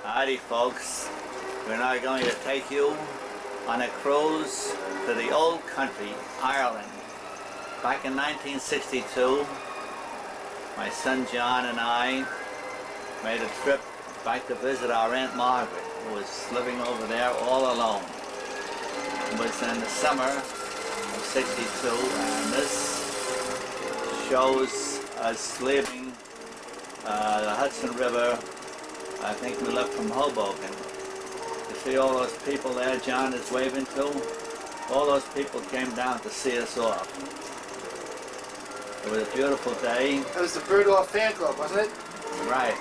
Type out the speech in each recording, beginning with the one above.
Howdy folks, we're now going to take you on a cruise to the old country, Ireland. Back in 1962, my son John and I made a trip back to visit our Aunt Margaret, who was living over there all alone. It was in the summer of '62, and this shows us leaving the Hudson River. I think we left from Hoboken. You see all those people there John is waving to? All those people came down to see us off. It was a beautiful day. That was the Birdwell fan club, wasn't it? Right.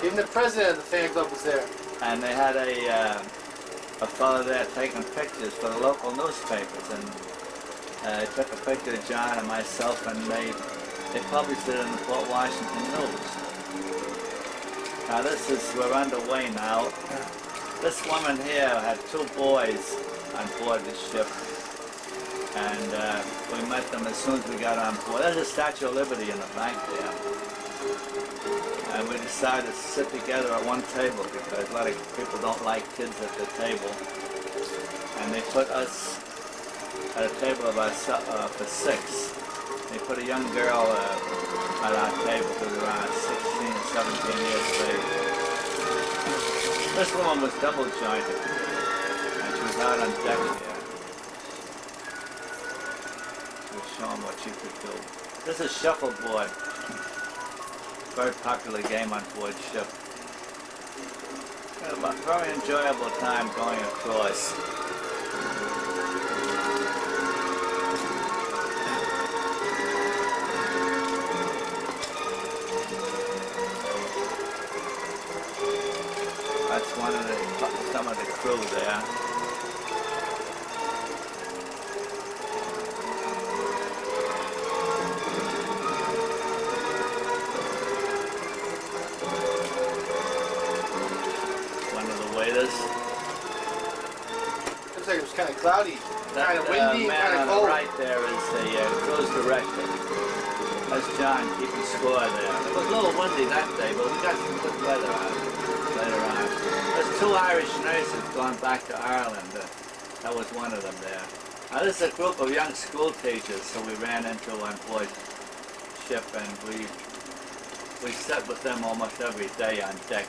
Even the president of the fan club was there. And they had a fellow there taking pictures for the local newspapers, and they took a picture of John and myself, and they published it in the Port Washington News. Now we're underway now. This woman here had two boys on board the ship, and we met them as soon as we got on board. There's a Statue of Liberty in the back there. And we decided to sit together at one table because a lot of people don't like kids at the table. And they put us at a table of for six. They put a young girl at our table who was around 16, 17 years of age. This woman was double jointed, and she was out on deck here. She was showing what she could do. This is shuffleboard. Very popular game on board ship. Had a very enjoyable time going across. That's some of the crew there. One of the waiters. Looks like it was kind of cloudy, kind of windy, man kind of on cold. The right there is the cruise director. That's John keeping score there. It was a little windy that day, but we got some good weather later on. There's two Irish nurses going back to Ireland. That was one of them there. Now this is a group of young school teachers who we ran into on board ship, and we sat with them almost every day on deck,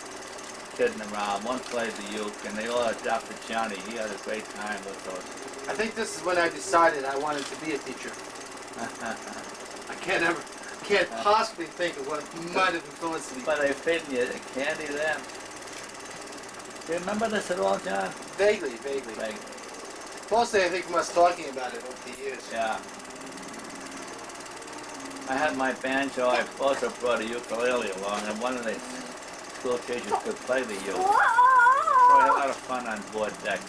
kidding around. One played the uke, and they all adopted Johnny. He had a great time with those. I think this is when I decided I wanted to be a teacher. I can't possibly think of what might have influenced me. But they feeding you candy there. Do you remember this at all, John? Vaguely. Mostly I think from us talking about it over the years. Yeah. I had my banjo. I also brought a ukulele along, and one of the school teachers could play the uke. So we had a lot of fun on board deck.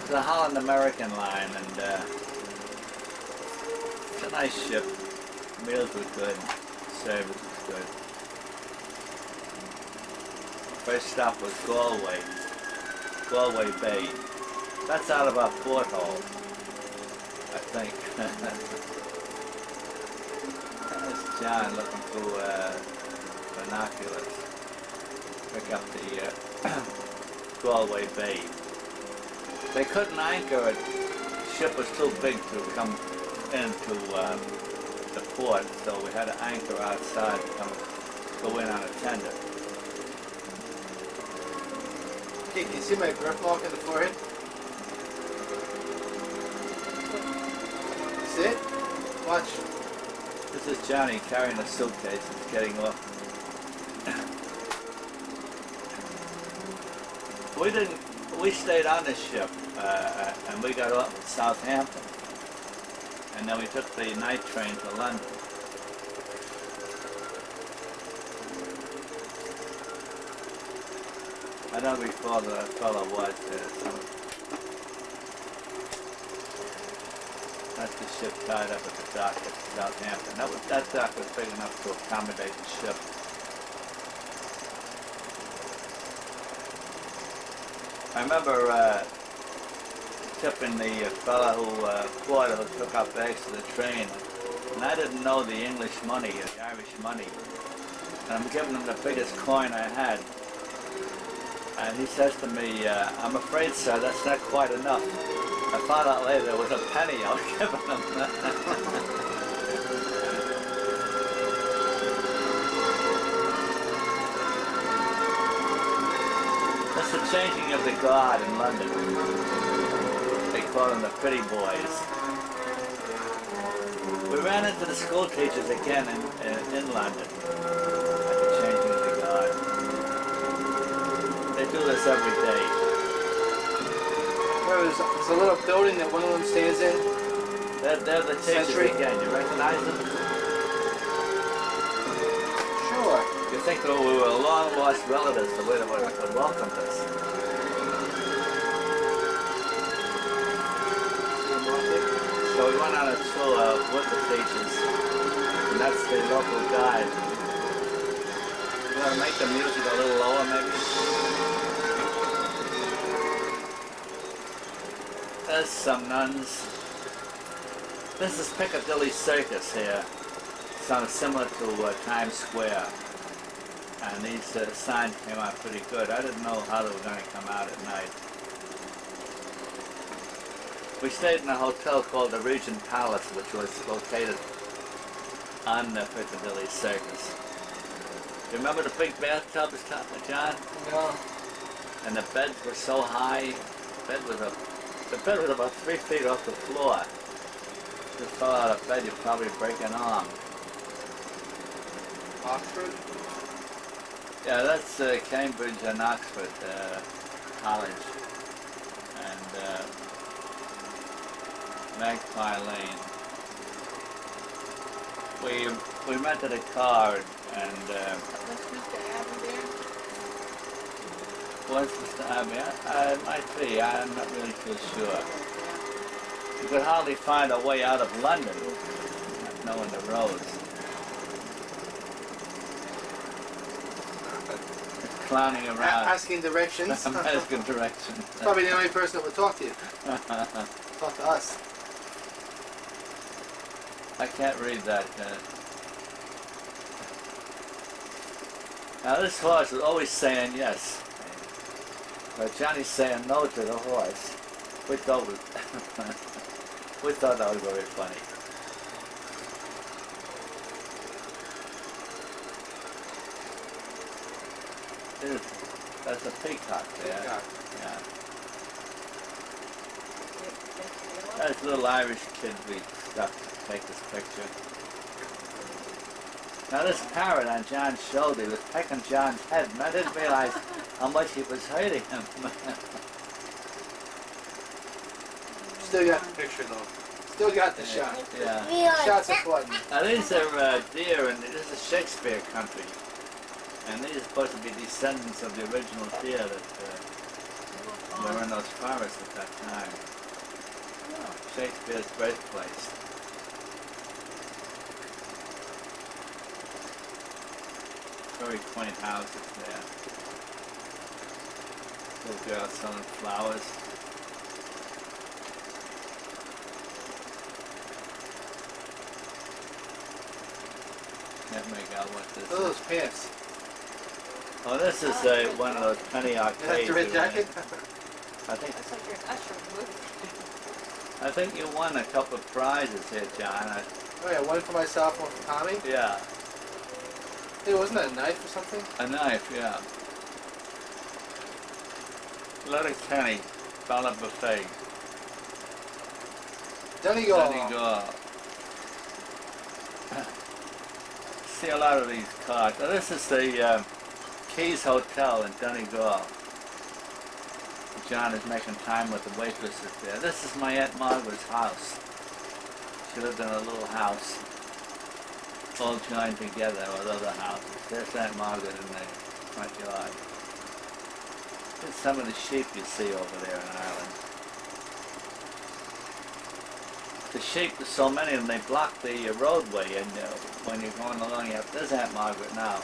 It's a Holland American line, and it's a nice ship. Meals were good. Service was good. First stop was Galway Bay. That's out of our porthole, I think. That's John looking through binoculars. Pick up the Galway Bay. They couldn't anchor it. The ship was too big to come into the port, so we had to anchor outside to go in on a tender. Okay, can you see my birthmark in the forehead? See it? Watch. This is Johnny carrying a suitcase. It's getting off. We stayed on this ship, and we got off at Southampton. And then we took the night train to London. I don't recall who that fellow was. That's the ship tied up at the dock at Southampton. That dock was big enough to accommodate the ship. I remember tipping the fellow porter who took our bags to the train and I didn't know the English money, the Irish money. And I'm giving him the biggest coin I had. And he says to me, I'm afraid, sir, that's not quite enough. I found out later there was a penny I was giving him. That's the changing of the guard in London. They call them the pretty boys. We ran into the school teachers again in London at the changing of the guard. They do this every day. There's a little building that one of them stands in. They're the teachers Century. again. You recognize them? Sure. You think that we were long lost relatives the way they would have welcomed us. So we went on a tour with the teachers, and that's the local guide. You want to make the music a little lower, maybe? There's some nuns. This is Piccadilly Circus here. Sounds similar to Times Square. And these signs came out pretty good. I didn't know how they were going to come out at night. We stayed in a hotel called the Regent Palace, which was located on the Piccadilly Circus. You remember the big bathtubs, John? No. And the beds were so high. The bed was about 3 feet off the floor. If you fell out of bed, you'd probably break an arm. Oxford? Yeah, that's Cambridge and Oxford College. And Magpie Lane. We rented a car and What's Mr. Abbey there? what's Mr. Abbey? I might be. I'm not really too sure. You could hardly find a way out of London, not knowing the roads. Clowning around. Asking directions. I'm asking directions. Probably the only person that would talk to you. Talk to us. I can't read that. Now this horse was always saying yes. But Johnny's saying no to the horse. We thought that was very funny. That's a peacock there. Peacock. Yeah. That's a little Irish kid we stopped to take this picture. Now this parrot on John's shoulder, he was pecking John's head, and I didn't realize how much he was hurting him. Still got the picture though. Still got the shot. Yeah. Shot's important. Now these are deer, and this is Shakespeare country. And these are supposed to be descendants of the original deer that were in those forests at that time. Shakespeare's birthplace. Very quaint houses there. Little girl selling flowers. Can't make out what this Look at is. those pants. Oh, this is one of those penny Is that arcades. the red we jacket? went. I think That's like your usher movie. I think you won a couple of prizes here, John. Oh yeah, one for myself, one for Tommy. Yeah, Hey, wasn't that a knife or something? a knife. Yeah. Little Kenny, Dollar Buffet. Donegal. Donegal. See a lot of these cars. Now, this is the Keys Hotel in Donegal. John is making time with the waitresses there. This is my Aunt Margaret's house. She lived in a little house, all joined together with other houses. There's Aunt Margaret in the front yard. There's some of the sheep you see over there in Ireland. The sheep, there's so many of them, they block the roadway, and when you're going along, you have, there's Aunt Margaret now.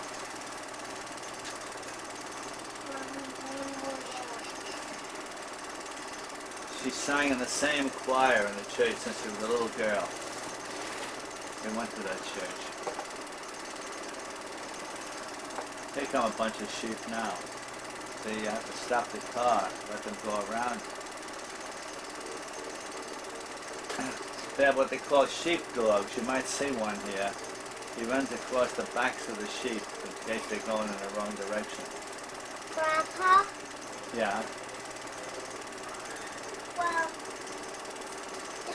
She sang in the same choir in the church since she was a little girl. We went to that church. Here come a bunch of sheep now. So you have to stop the car, let them go around. They have what they call sheep dogs. You might see one here. He runs across the backs of the sheep in case they're going in the wrong direction. Grandpa? Yeah. Well,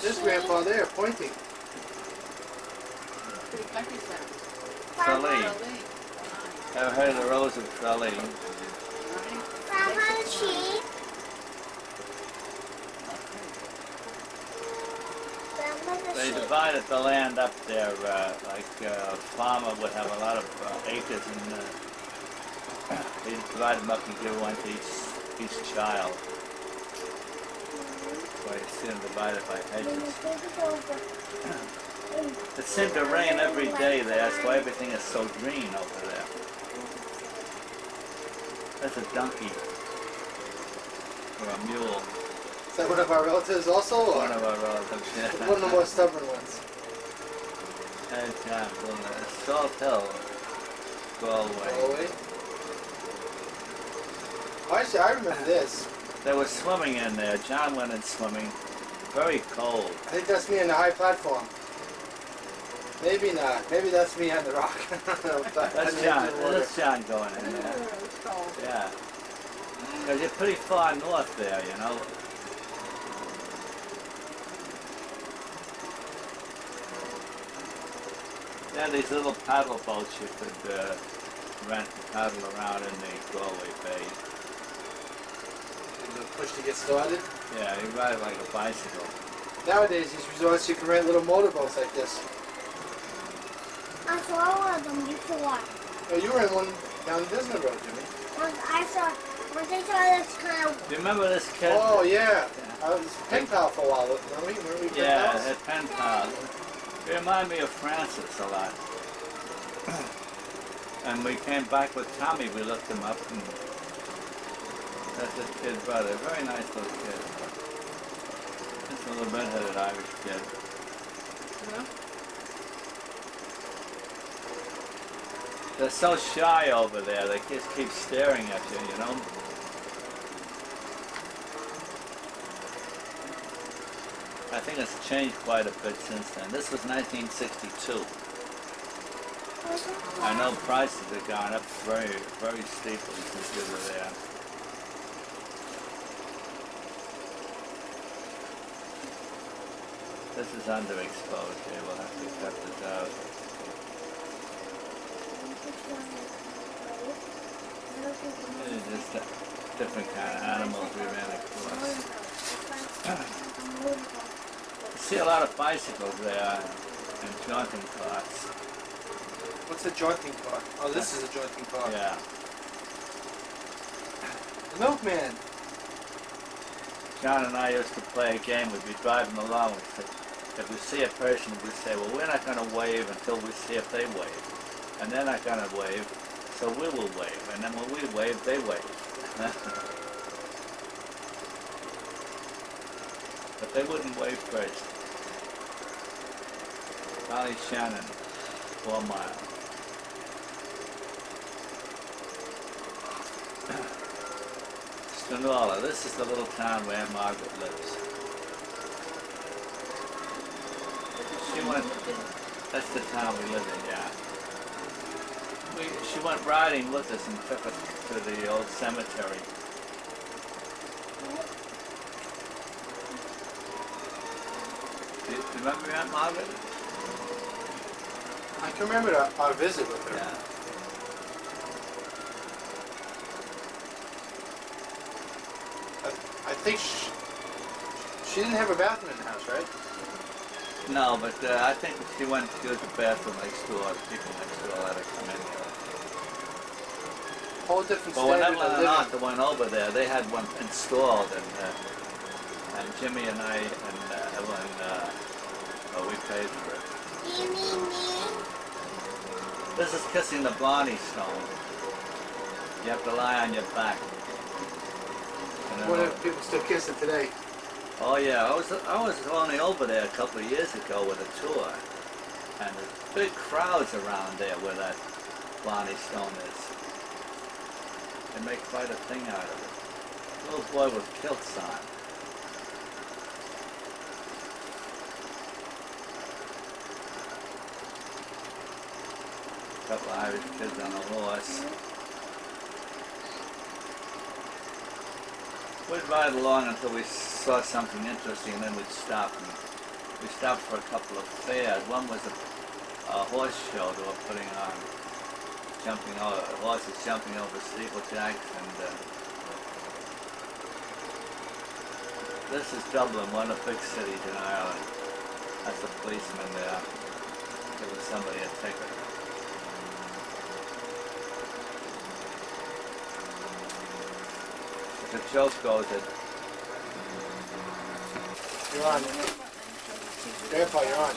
There's Grandpa there pointing. Pretty countryside. Tralee. Tralee. Ever heard of the Rose of Tralee? Right? Grandpa the sheep. Grandpa the They sheep. divided the land up there, like a farmer would have a lot of acres, and they divide them up and give one to each child. So you see them divided by hedges. It seemed to rain every day there, that's why everything is so green over there. That's a donkey. Or a mule. Is that one of our relatives also? Or One of our relatives, yeah. one of the more stubborn ones? And Salt Hill, Galway. Galway. Oh, actually, I remember this. They were swimming in there. John went in swimming. Very cold. I think that's me on the high platform. Maybe not. Maybe that's me on the rock. That's John. That's John going in there. It's cold. Yeah. Because you're pretty far north there, you know. Yeah, these little paddle boats you could rent and paddle around in the Galway Bay. And the push to get started. Yeah, you ride like a bicycle. Nowadays, these resorts you can rent little motorboats like this. I saw one of them before. Oh, you were in one down the Disney Road, Jimmy. Once I saw this kind of. Do you remember this kid? Oh yeah, I was pen pal for a while. Remember we pen Yeah, pals? at pen pal. It reminded me of Francis a lot. And we came back with Tommy, we looked him up, and that's his kid brother. Very nice little kid. Just a little red-headed Irish kid. Yeah. They're so shy over there, they just keep staring at you, you know? I think it's changed quite a bit since then. This was 1962. I know prices have gone up very, very steeply since we were there. This is underexposed here. We'll have to cut this out. These are just different kind of animals we ran across. You see a lot of bicycles there and jaunting carts. What's a jointing car? Oh, this is a jointing car. Yeah. The Milkman. John and I used to play a game. We'd be driving along. We'd say, if we see a person, we'd say, well, we're not going to wave until we see if they wave. And they're not going to wave, so we will wave. And then when we wave, they wave. But they wouldn't wave first. Valley Shannon, 4 miles. Stanola, this is the little town where Margaret lives. She went, that's the town we live in, yeah. She went riding with us and took us to the old cemetery. Do you remember Aunt Margaret? I can remember our visit with her. Yeah. I think she didn't have a bathroom in the house, right? No, but I think if she went to the bathroom next door, people next door let her come in here. Whole different But when standard Evelyn of and living. Arthur went over there, they had one installed, and Jimmy and I and Evelyn, we paid for it. You mean me? This is kissing the Blarney Stone. You have to lie on your back. And then What if people still kiss it today? oh yeah, I was only over there a couple of years ago with a tour. And there's big crowds around there where that Blarney Stone is. They make quite a thing out of it. Little boy with kilts on. Couple of Irish kids on a horse. We'd ride along until we saw something interesting, and then we'd stop. And we stopped for a couple of fairs. One was a horse show they were putting on, horses jumping over steeplejacks, and this is Dublin, one of the big cities in Ireland. That's a policeman there. Giving somebody a ticket. The joke goes that You're on. Grandpa, you're on.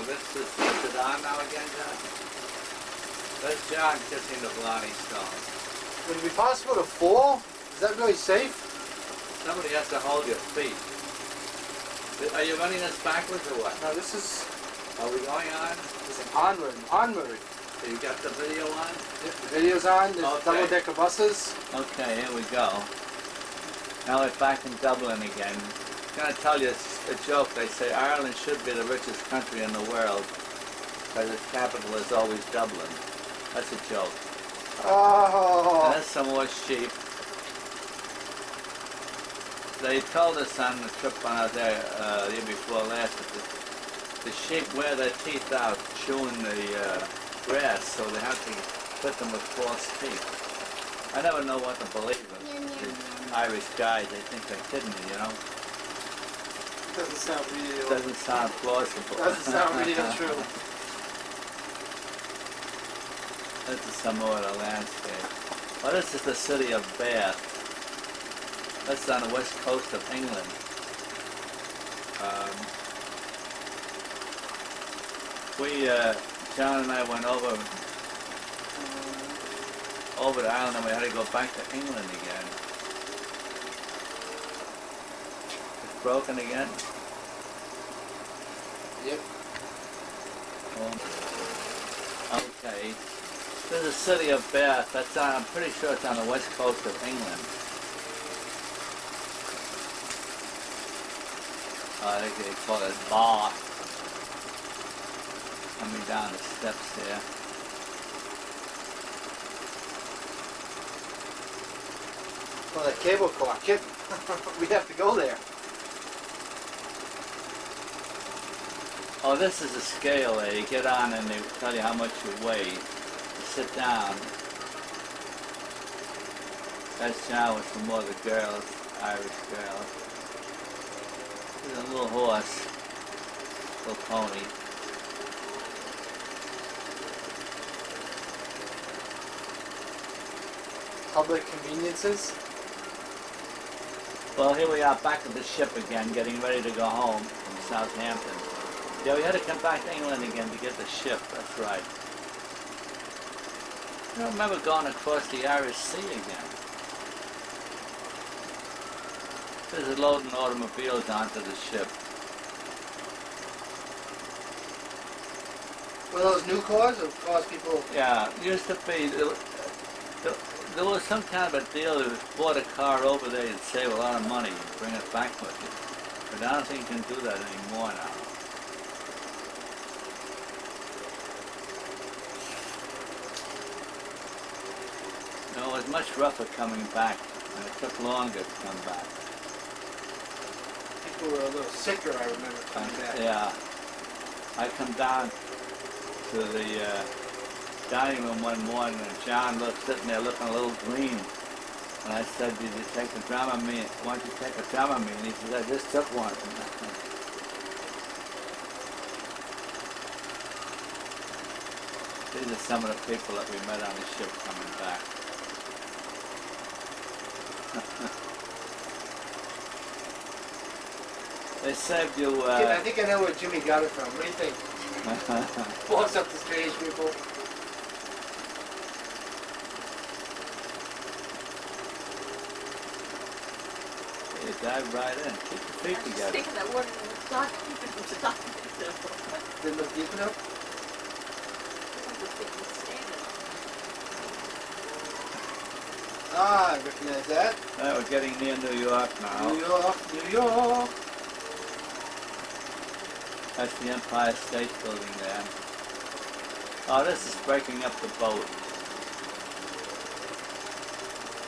this is on now again, John? That's John kissing the Blarney Stone. Would it be possible to fall? Is that really safe? Somebody has to hold your feet. Are you running this backwards or what? No, this is Are we going on? onward. Onward. So you got the video on? Yep, the video's on. There's Okay. double-decker buses. Okay, here we go. Now we're back in Dublin again. I'm going to tell you a joke. They say Ireland should be the richest country in the world because its capital is always Dublin. That's a joke. Oh. And there's some more sheep. They told us on the trip when I was there the year before last that the sheep wear their teeth out chewing the grass, so they have to put them with false teeth. I never know what to believe of. These Irish guys, they think they're kidding me, you know? Doesn't sound real. Doesn't sound plausible. Doesn't sound real true. This is some more of the landscape. Well, this is the city of Bath. That's on the west coast of England. John and I went over to Ireland, and we had to go back to England again. It's broken again? Yep. Okay. This is the city of Bath. That's on, I'm pretty sure it's on the west coast of England. I think they call it Bath. Coming down the steps there. Well, that cable car, kid. We have to go there. Oh, this is a scale there. You get on and they tell you how much you weigh. You sit down. That's John with some more of the girls, Irish girls. There's a little horse, little pony. Public conveniences. Well, here we are back at the ship again, getting ready to go home from Southampton. Yeah, we had to come back to England again to get the ship, that's right. I don't remember going across the Irish Sea again. This is loading automobiles onto the ship. Were those new cars or cars people? Yeah, used to be, there was some kind of a deal that if you bought a car over there, you'd save a lot of money and bring it back with you. But I don't think you can do that anymore now. No, it was much rougher coming back, and it took longer to come back. People were a little sicker, I remember coming back. Yeah. I come down to the dining room one morning, and John was sitting there looking a little green. And I said, "Did you take a Dramamine? Why don't you take a Dramamine?" And he said, "I just took one." These are some of the people that we met on the ship coming back. They saved you. Kid, I think I know where Jimmy got it from. What do you think? Walks up to strange people. You dive right in. Keep your feet I was just together. thinking that water was not keeping from stopping. Didn't look deep enough? I was thinking standing. Ah, I recognize that. We're getting near New York now. New York, New York. That's the Empire State Building there. Oh, this is breaking up the boat.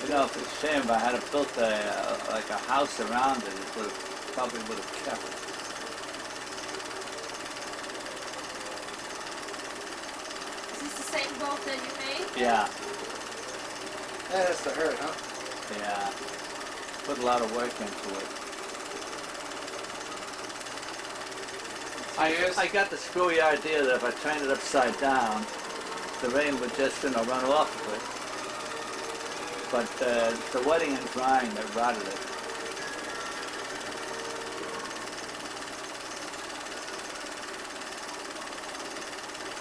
You know, it's a shame if I had built like a house around it, it probably would have kept it. Is this the same boat that you made? Yeah, That has to hurt, huh? yeah. Put a lot of work into it. I got the screwy idea that if I turned it upside down, the rain would just, run off of it. But the wetting and drying that rotted it.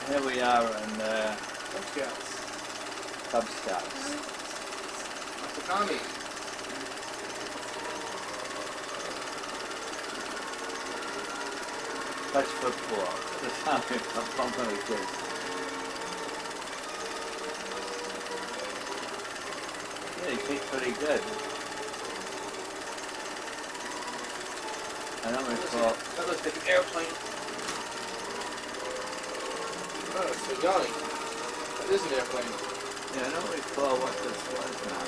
Here we are in Cub Scouts. Cub Scouts. Uncle Tommy. Touch football. That's how I'm bumping the kids. Yeah, you kick pretty good. I don't recall. That looks like an airplane. Oh, it's a yawning. That is an airplane. Yeah, I don't recall what this was now.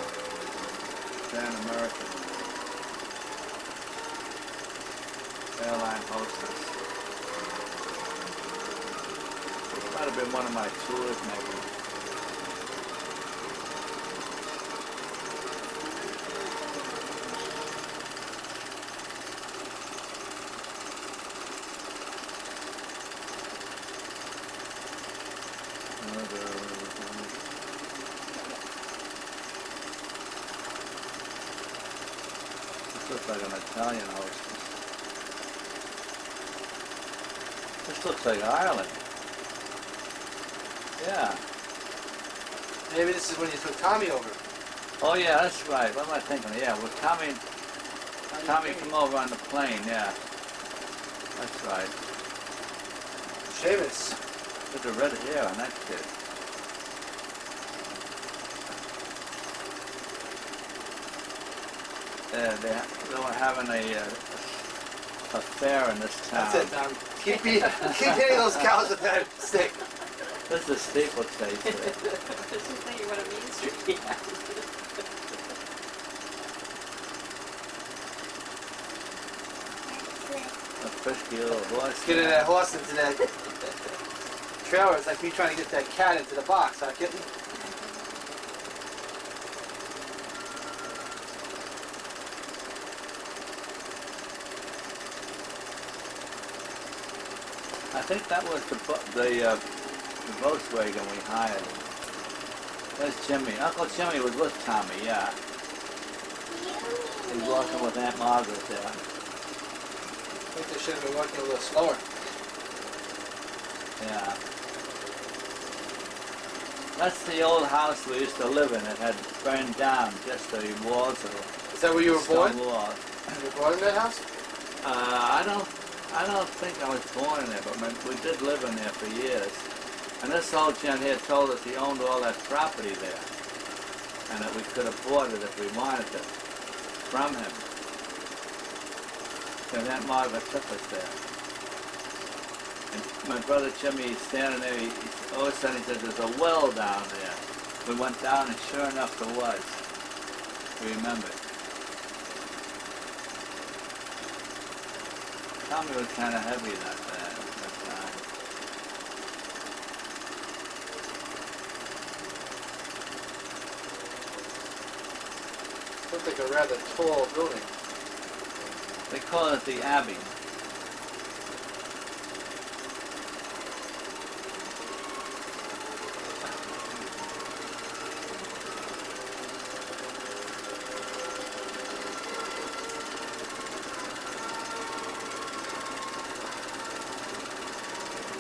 Pan American airline hostess. It might have been one of my tours, maybe. This looks like an Italian hostess. This looks like Ireland. Yeah. Maybe this is when you took Tommy over. Oh yeah, that's right. What am I thinking? Yeah, well Tommy come over on the plane, yeah. That's right. Seamus. Look at the red hair on that kid. They were having a fair in this town. That's it, Tommy. Keep hitting those cows with that stick. This is a steeplechase. I was just thinking what a mean street. A frisky little horse. Getting that horse into that trailer is like me trying to get that cat into the box, huh, kitten? I think that was the Volkswagen we hired. There's Jimmy. Uncle Jimmy was with Tommy, yeah. He's walking with Aunt Margaret there. I think they should have been working a little slower. Yeah. That's the old house we used to live in. It had burned down, just the walls of Is that where you were born? stone walls. You were born in that house? I don't think I was born in there, but we did live in there for years. And this old gent here told us he owned all that property there, and that we could have bought it if we wanted it from him. So Aunt Margaret took us there. And my brother Jimmy, he's standing there, all of a sudden he says, there's a well down there. We went down and sure enough there was. We remembered. Tommy was kind of heavy that time. Looked like a rather tall building. They call it the Abbey.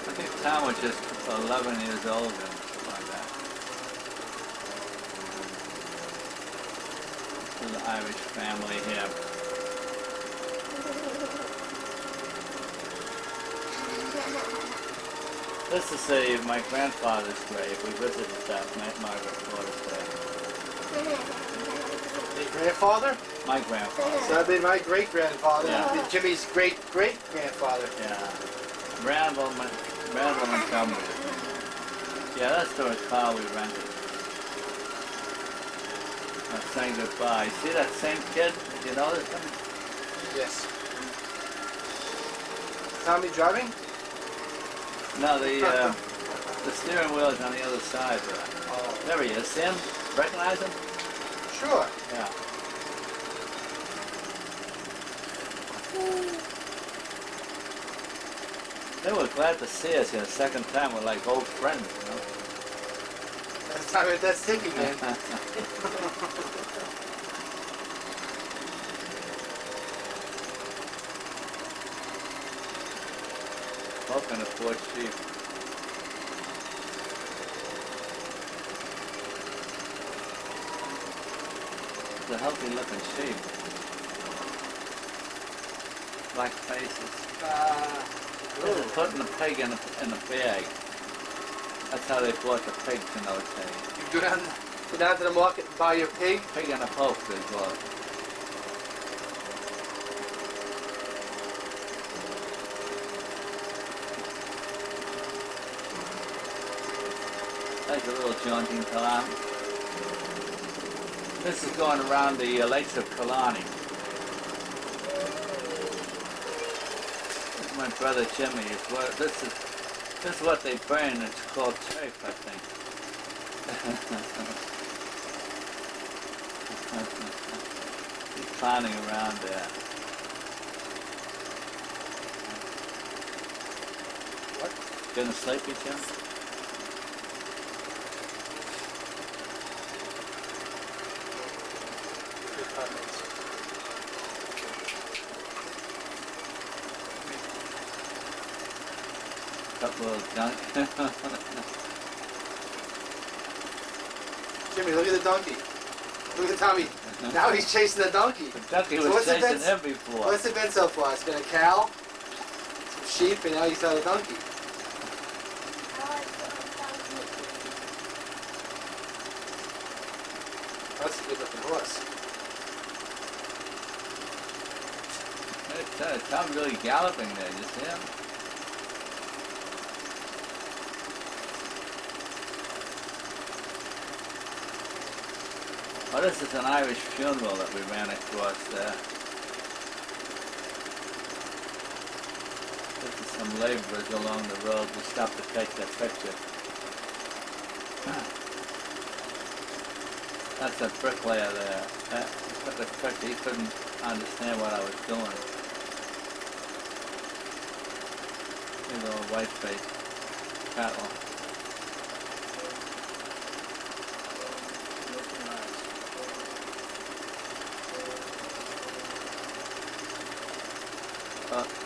I think Tom was just 11 years old and something like that. This is an Irish family here. This is my grandfather's grave. We visited that Margaret Porter's grave. Your grandfather? My grandfather. So that'd be my great-grandfather. Yeah. That'd be Jimmy's great-great-grandfather. Yeah. Randall Montgomery. Yeah, that's the car we rented. I'm saying goodbye. See that same kid? Did you notice him? Yes. Tommy driving? No, the steering wheel is on the other side there. Oh. There he is. See him? Recognize him? Sure. Yeah. They were glad to see us here the second time. We're like old friends, you know? That's time at that sticky, man. Smoking a poor sheep. It's a healthy looking sheep. Black faces. This is putting the pig in a bag. That's how they bought the pigs in those days. You go down to the market and buy your pig? Pig in a poke they bought it. There's a little jaunting Killarney. This is going around the lakes of Killarney. This is my brother Jimmy. This is what they burn. It's called turf, I think. He's clowning around there. What? Getting sleepy, Jim? Couple of junk. Jimmy, look at the donkey. Look at Tommy. Now he's chasing the donkey. The donkey So was what's it chasing been- him before. What's it been so far? It's been a cow, some sheep, and now he's got a donkey. That's a good looking horse. Tom's really galloping there, you see him? Oh, this is an Irish funeral that we ran across there. This is some laborers along the road. We stopped to take that picture. That's a bricklayer there. Took the picture. He couldn't understand what I was doing. His little white face cattle.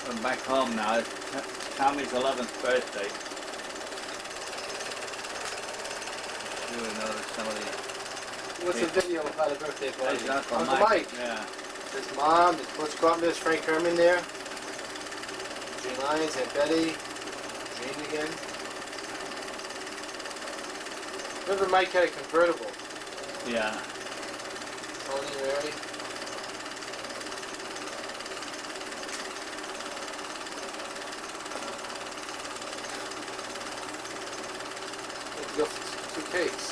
I'm back home now. It's Tommy's 11th birthday. You would notice some of the... What's the video about a birthday party? There's Uncle Uncle Mike. Mike. Yeah. There's Mom, there's Butch Carpenter, there's Frank Herman there. Jane Lyons, Aunt Betty, Jane again. Remember Mike had a convertible. Yeah. Tony and Mary. Let's go for 2 cakes.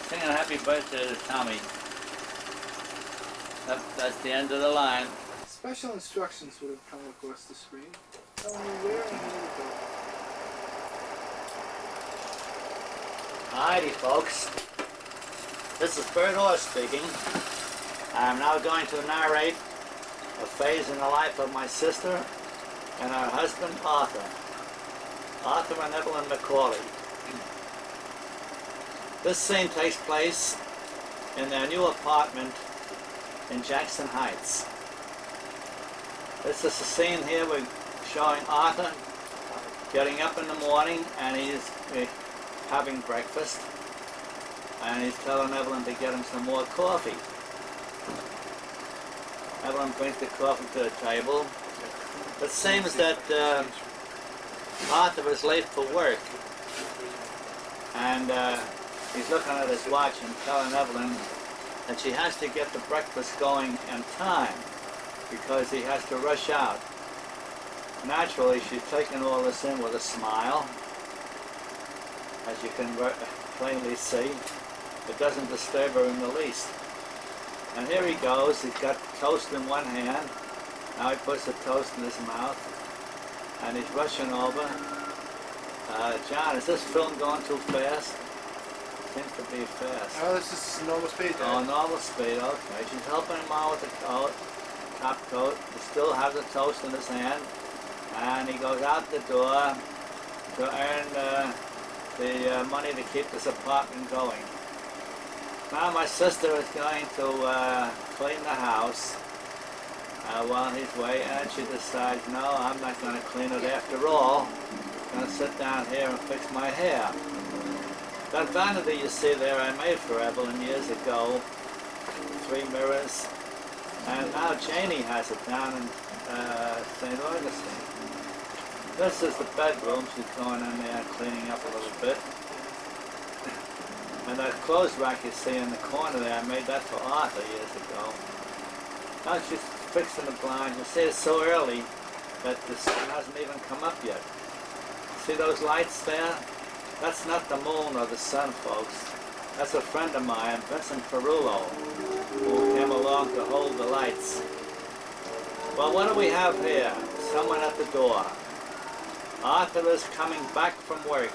Singing a happy birthday to Tommy. That's the end of the line. Special instructions would have come across the screen. Telling you where and when to go. Alrighty, folks. This is Bert Orr speaking. I am now going to narrate a phase in the life of my sister and her husband, Arthur. Arthur and Evelyn Macaulay. This scene takes place in their new apartment in Jackson Heights. This is the scene here we're showing Arthur getting up in the morning and he's having breakfast and he's telling Evelyn to get him some more coffee. Evelyn brings the coffee to the table. It seems that Arthur is late for work, and he's looking at his watch and telling Evelyn that she has to get the breakfast going in time because he has to rush out. Naturally, she's taking all this in with a smile, as you can plainly see. It doesn't disturb her in the least. And here he goes. He's got toast in one hand. Now he puts the toast in his mouth, and he's rushing over. John, is this film going too fast? Seems to be fast. Oh, this is normal speed, Dad. Oh, normal speed, okay. She's helping him out with the coat, top coat. He still has the toast in his hand. And he goes out the door to earn the money to keep this apartment going. Now my sister is going to clean the house while he's away, and she decides, no, I'm not going to clean it after all. I'm going to sit down here and fix my hair. That vanity you see there I made for Evelyn years ago, 3 mirrors, and now Janie has it down in St. Augustine. This is the bedroom. She's going in there cleaning up a little bit. And that clothes rack you see in the corner there, I made that for Arthur years ago. Now she's fixing the blinds. You see it's so early that the sun hasn't even come up yet. See those lights there? That's not the moon or the sun, folks. That's a friend of mine, Vincent Perullo, who came along to hold the lights. Well, what do we have here? Someone at the door. Arthur is coming back from work.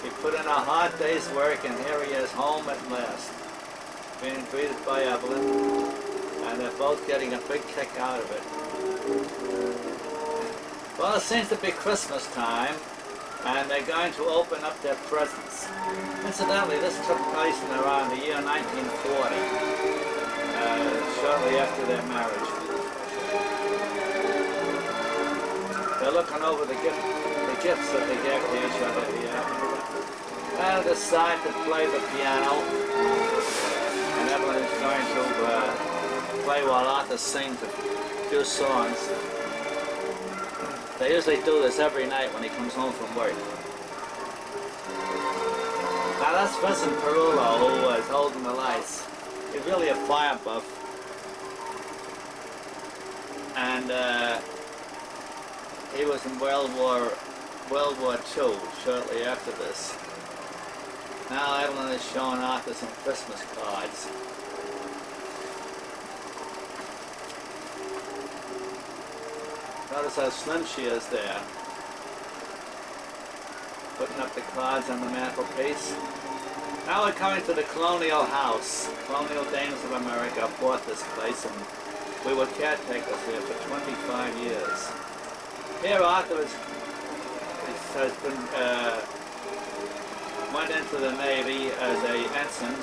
He put in a hard day's work, and here he is home at last, being greeted by Evelyn, and they're both getting a big kick out of it. Well, it seems to be Christmas time, and they're going to open up their presents. Incidentally, this took place in around the year 1940, shortly after their marriage. They're looking over the gifts that they gave to each other here. And decide to play the piano. And Evelyn is going to play while Arthur sings a few songs. They usually do this every night when he comes home from work. Now that's Vincent Perullo, who is holding the lights. He's really a fire buff. And he was in World War II, shortly after this. Now Evelyn is showing Arthur some Christmas cards. Notice how slim she is there. Putting up the cards on the mantelpiece. Now we're coming to the Colonial House. Colonial Dames of America bought this place, and we were caretakers here for 25 years. Here Arthur has been went into the Navy as a ensign,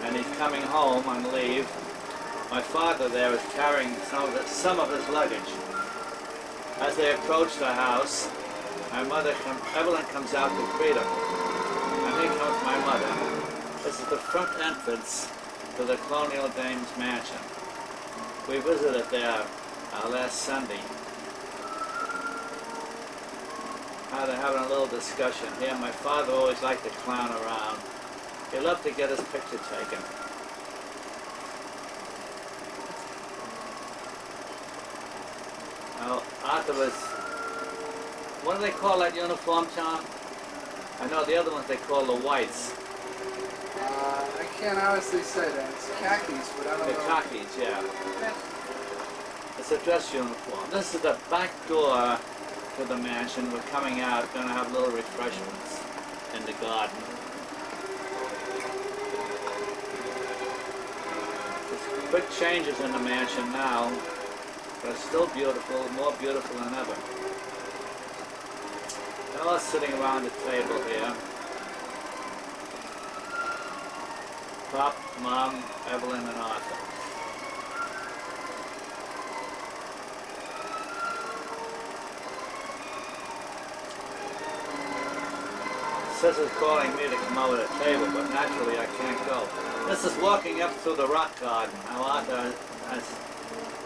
and he's coming home on leave. My father there is carrying some of his luggage. As they approach the house, my mother, Evelyn, comes out to greet him, and here comes my mother. This is the front entrance to the Colonial Dames Mansion. We visited there last Sunday. Now they're having a little discussion here. My father always liked to clown around. He loved to get his picture taken. Now, Arthur was, what do they call that uniform, John? I know the other ones they call the whites. I can't honestly say that. It's khakis, but I don't know. The khakis, yeah. It's a dress uniform. This is the back door to the mansion. We're coming out, going to have little refreshments in the garden. There's big changes in the mansion now, but it's still beautiful, more beautiful than ever. They're all sitting around the table here. Pop, Mom, Evelyn, and Arthur. Sis is calling me to come over to the table, but naturally I can't go. This is walking up through the rock garden. Now Arthur has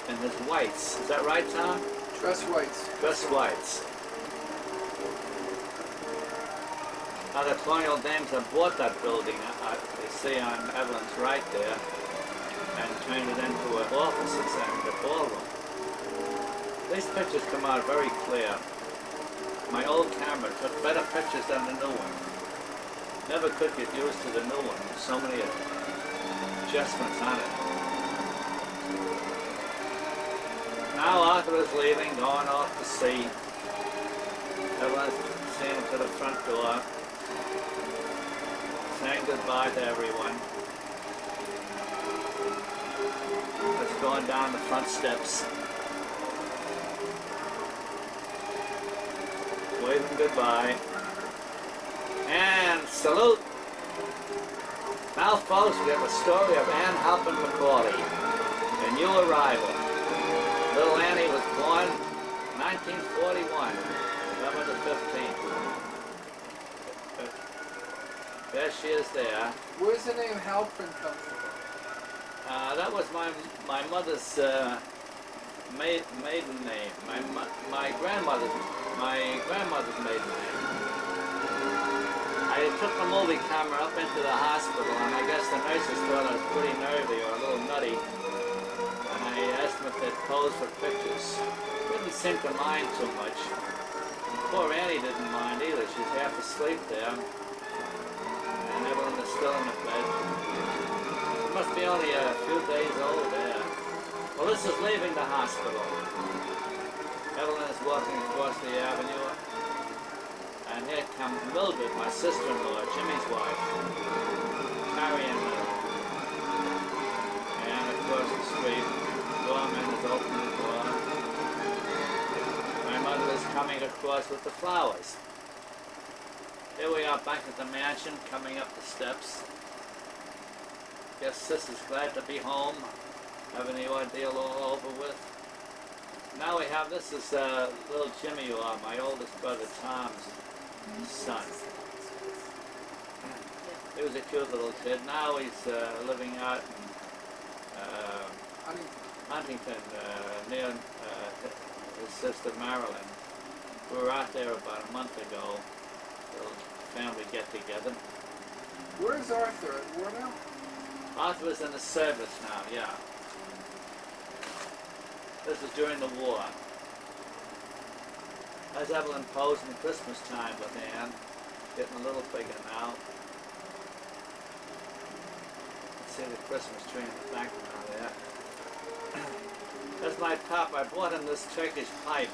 in his whites. Is that right, Tom? Dress whites. Dress whites. Now the Colonial Dames have bought that building, you see on Evelyn's right there, and turned it into offices and a ballroom. These pictures come out very clear. My old camera took better pictures than the new one. Never could get used to the new one. There's so many adjustments on it. Now Arthur is leaving, going off to sea. Evelyn's seeing him to the front door, saying goodbye to everyone. It's going down the front steps. Waving goodbye. And salute. Now folks, we have a story of Ann Halpin McCauley, a new arrival. Little Annie was born 1941, November the 15th. There she is there. Where's the name Halpin come from? That was my mother's maiden name. My grandmother's maiden name. I took the movie camera up into the hospital, and I guess the nurses thought I was pretty nervy or a little nutty. And I asked them if they'd pose for pictures. Didn't seem to mind too much. And poor Annie didn't mind either. She's half asleep there, and Evelyn is still in the bed. She must be only a few days old there. Well, this is leaving the hospital. Evelyn is walking across the avenue, and here comes Mildred, my sister-in-law, Jimmy's wife, carrying her. And across the street, the doorman is opening the door. My mother is coming across with the flowers. Here we are back at the mansion, coming up the steps. Guess Sis is glad to be home, having the ordeal all over with. Now we have, this is little Jimmy, my oldest brother Tom's son. He was a cute little kid. Now he's living out in Huntington, near his sister Marilyn. We were out there about a month ago, little family get-together. Where's Arthur? At war now? Arthur is in the service now, yeah. This is during the war. There's Evelyn posing Christmas time with Ann, getting a little bigger now. See the Christmas tree in the background there. There's my pop. I bought him this Turkish pipe.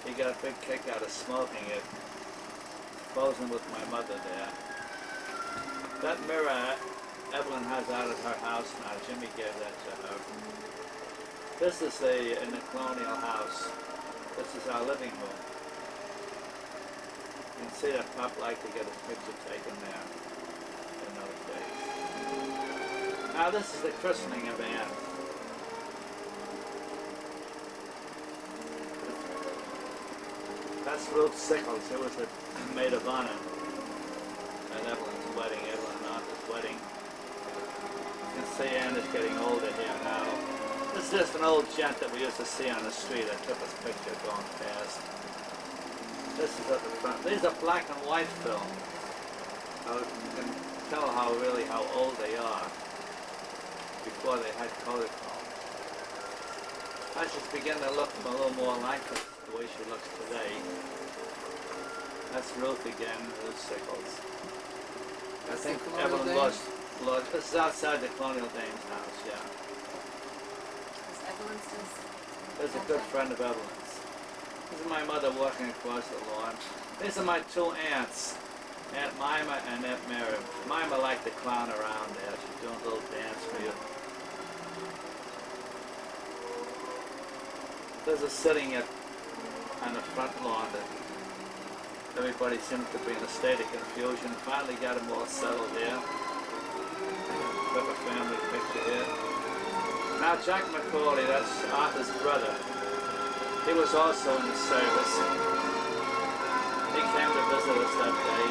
He got a big kick out of smoking it. Posing with my mother there. That mirror Evelyn has out at her house now. Jimmy gave that to her. This is in the colonial house. This is our living room. You can see that Pop liked to get his picture taken there in those days. Now this is the christening of Ann. That's Ruth Sickles. It was a maid of honor at Evelyn's wedding, Evelyn and Arthur's wedding. You can see Ann is getting older here now. This is just an old gent that we used to see on the street. I took his picture going past. This is at the front. These are black and white films. So you can tell how old they are before they had Kodachrome. I just begin to look a little more like her, the way she looks today. That's Ruth again, Ruth Sickles. I think Evelyn lost. This is outside the Colonial Dames house, yeah. There's a good friend of Evelyn's. This is my mother walking across the lawn. These are my two aunts, Aunt Mima and Aunt Mary. Mima liked to clown around there. She's doing a little dance for you. There's a sitting on the front lawn that everybody seems to be in a state of confusion. Finally got them all settled here. Took a family picture here. Now Jack McCauley, that's Arthur's brother. He was also in the service. He came to visit us that day.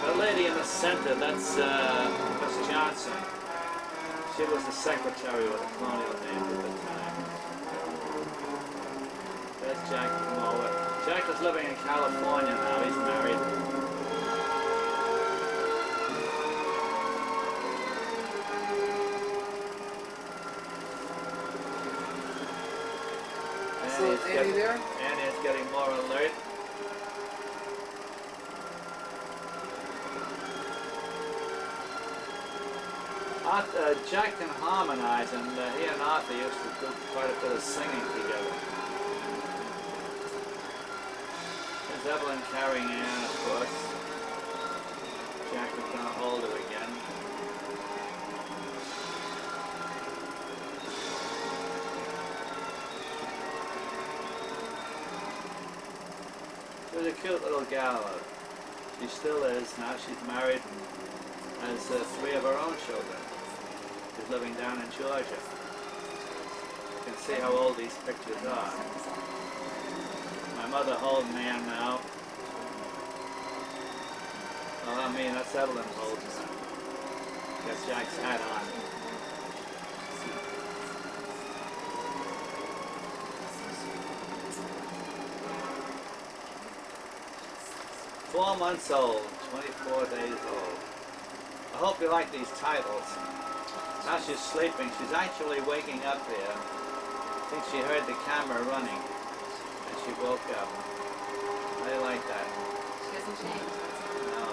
The lady in the center, that's Miss Johnson. She She was the secretary with the colonial name at the time. There's Jack Moore. Jack is living in California now. He's married. So is Andy there? Annie is getting more alert. Jack can harmonize, and he and Arthur used to do quite a bit of singing together. There's Evelyn carrying Anne, of course. Jack is going to hold her again. She was a cute little gal. She still is. Now she's married and has 3 of her own children. She's living down in Georgia. You can see how old these pictures are. My mother holding Ann now. Well, I mean, that's Evelyn holding her. Got Jack's hat on. "4 months old, 24 days old." I hope you like these titles. Now she's sleeping. She's actually waking up here. I think she heard the camera running and she woke up. How do you like that? She hasn't changed. No,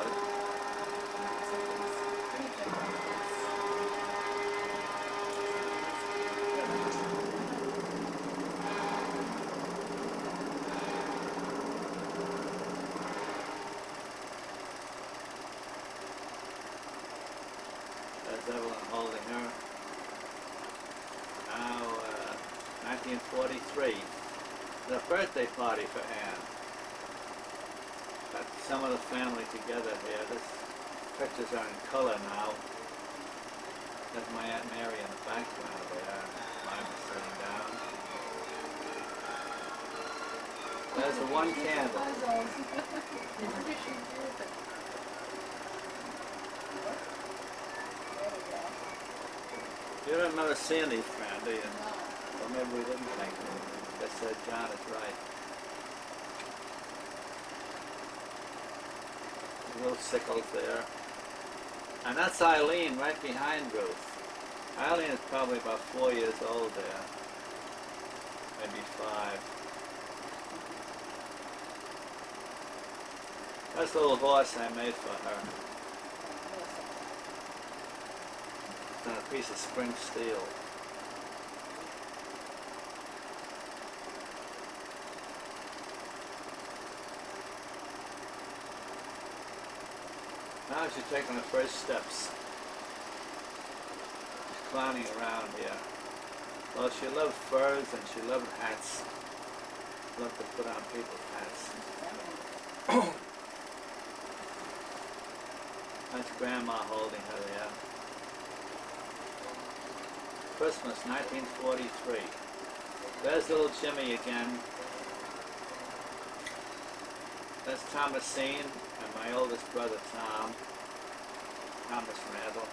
there's Evelyn holding her. Now, 1943. The birthday party for Anne. Got some of the family together here. This pictures are in color now. There's my Aunt Mary in the background there. Mine sitting down. There's the one candle. You don't remember seeing these, Fran, do you? Well, maybe we didn't think. Guess John is right. Little sickles there. And that's Eileen right behind Ruth. Eileen is probably about 4 years old there. Maybe 5. That's the little horse I made for her. It's on a piece of spring steel. Now she's taking the first steps. She's clowning around here. Well, she loved furs and she loved hats. Loved to put on people's hats. That's Grandma holding her there. Christmas, 1943. There's little Jimmy again. That's Thomasine and my oldest brother Tom, Thomas Randall.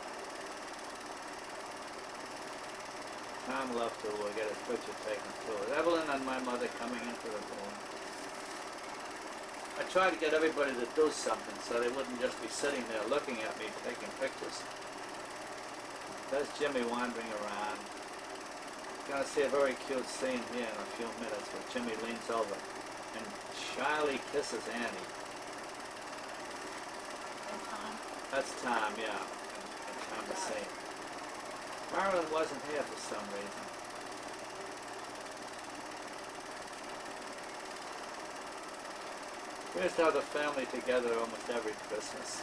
Tom loved to get his picture taken too. Evelyn and my mother coming into the room. I tried to get everybody to do something so they wouldn't just be sitting there looking at me taking pictures. There's Jimmy wandering around. You're going to see a very cute scene here in a few minutes where Jimmy leans over and shyly kisses Annie. And Tom. That's Tom, yeah. And Tom the same. Marilyn wasn't here for some reason. We used to have the family together almost every Christmas.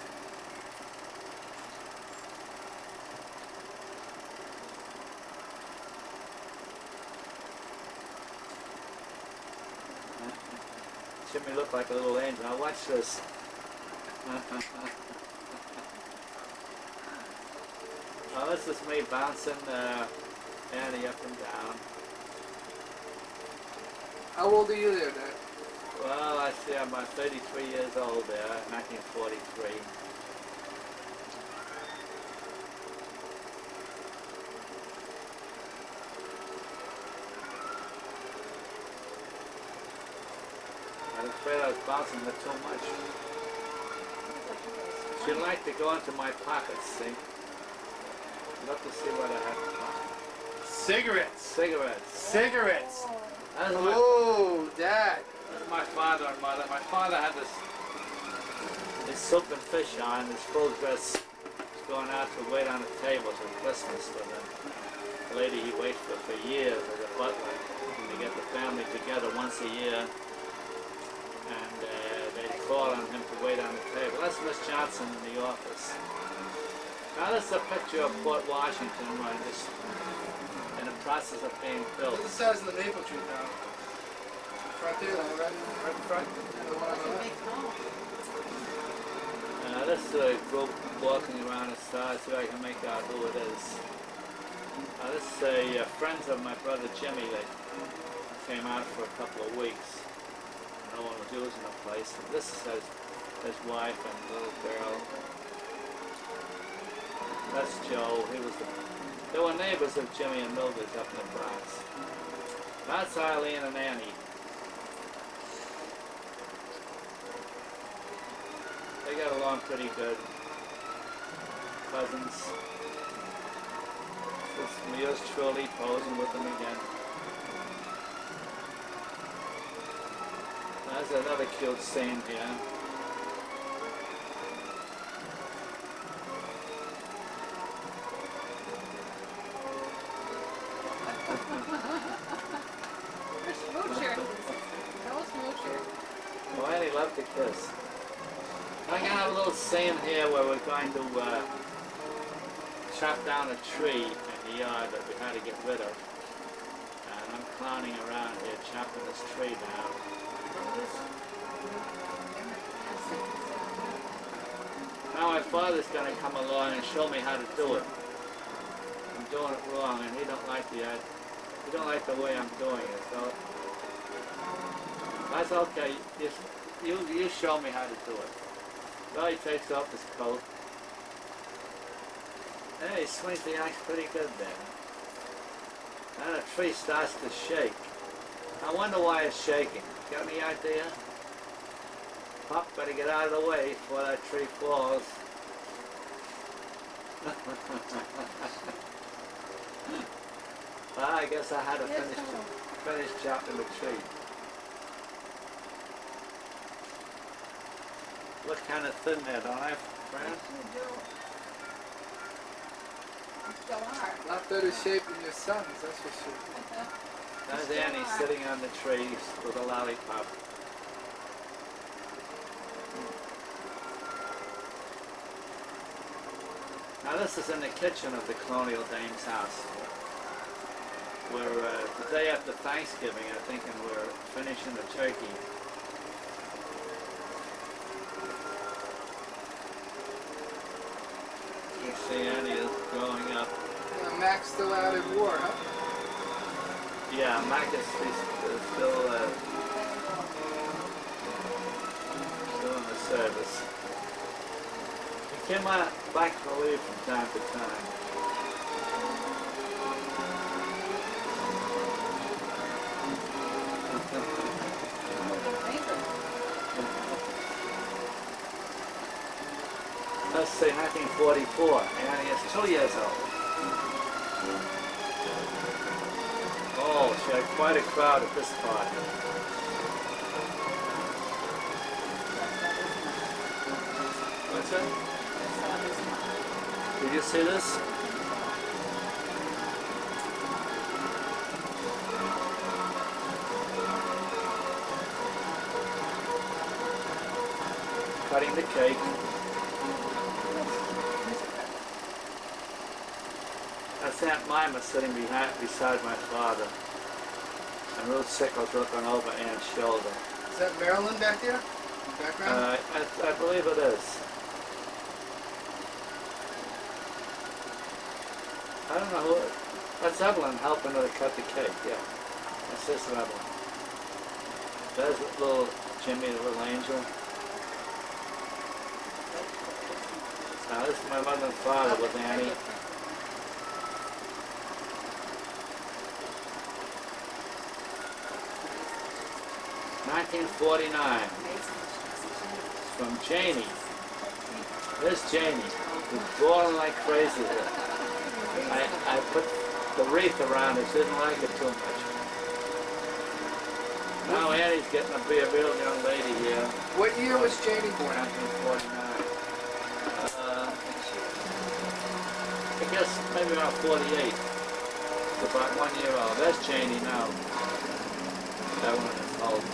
Jimmy looked like a little angel. Now watch this. Now this is me bouncing Annie up and down. How old are you there, Dad? Well, I see I'm about 33 years old there, 1943. afraid I was bouncing her too much. She liked to go into my pockets, see? Love to see what I had to find. Cigarettes. Cigarettes. Cigarettes. That's my, Oh, Dad. that's my father and mother. My father had this soup and fish on, his full dress. He's going out to wait on the tables at Christmas with a lady he waited for years as a butler. They get the family together once a year, and they call on him to wait on the table. That's Miss Johnson in the office. Now this is a picture of Port Washington when it's in the process of being built. What's the size of the maple tree now? Front there, right in front, and the one on the It's a left. big home. This is a group walking around the side so I can make out who it is. This is friends of my brother Jimmy that came out for a couple of weeks. No one was using the place. And this is his wife and little girl. That's Joe. They were neighbors of Jimmy and Mildred's up in the Bronx. That's Eileen and Annie. They got along pretty good. Cousins. This is yours truly posing with them again. There's another cute scene here. Smoocher. No smoocher. Well, Annie loved to kiss. I'm going to have a little scene here where we're going to chop down a tree in the yard that we had to get rid of. And I'm clowning around here chopping this tree down. Now my father's going to come along and show me how to do it. I'm doing it wrong, and he don't like the way I'm doing it. So that's okay. You show me how to do it. Well, he takes off his coat. Hey, he swings the axe pretty good there. And the tree starts to shake. I wonder why it's shaking. Got any idea? Pop, better get out of the way before that tree falls. Well, I guess I had to finish chopping the tree. Look kind of thin there, don't I, Fran? You still are. A lot better shape than your son's, that's for sure. There's Annie sitting on the tree with a lollipop. Now this is in the kitchen of the Colonial Dame's house. We're the day after Thanksgiving, I think, and we're finishing the turkey. You see Annie is growing up. Mac's still out at war, huh? Yeah, Mac is still in the service. He came back to leave from time to time. Let's say 1944, Annie is 2 years old. Oh, she had quite a crowd at this party. What's that? Did you see this? Cutting the cake. That's Aunt Mima sitting beside my father. And Ruth Sickles looking over Aunt's shoulder. Is that Marilyn back there? In the background? I believe it is. I don't know who. That's Evelyn helping her to cut the cake, yeah. That's Sister Evelyn. There's little Jimmy, the little angel. Now this is my mother and father with Annie. 1949. From Janie. There's Janie, who's bawling like crazy here. I put the wreath around her. She didn't like it too much. Now Annie's getting to be a real young lady here. What year was Janie born? 1949. I guess maybe around 48. About 1 year old. That's Janie now. That one is old.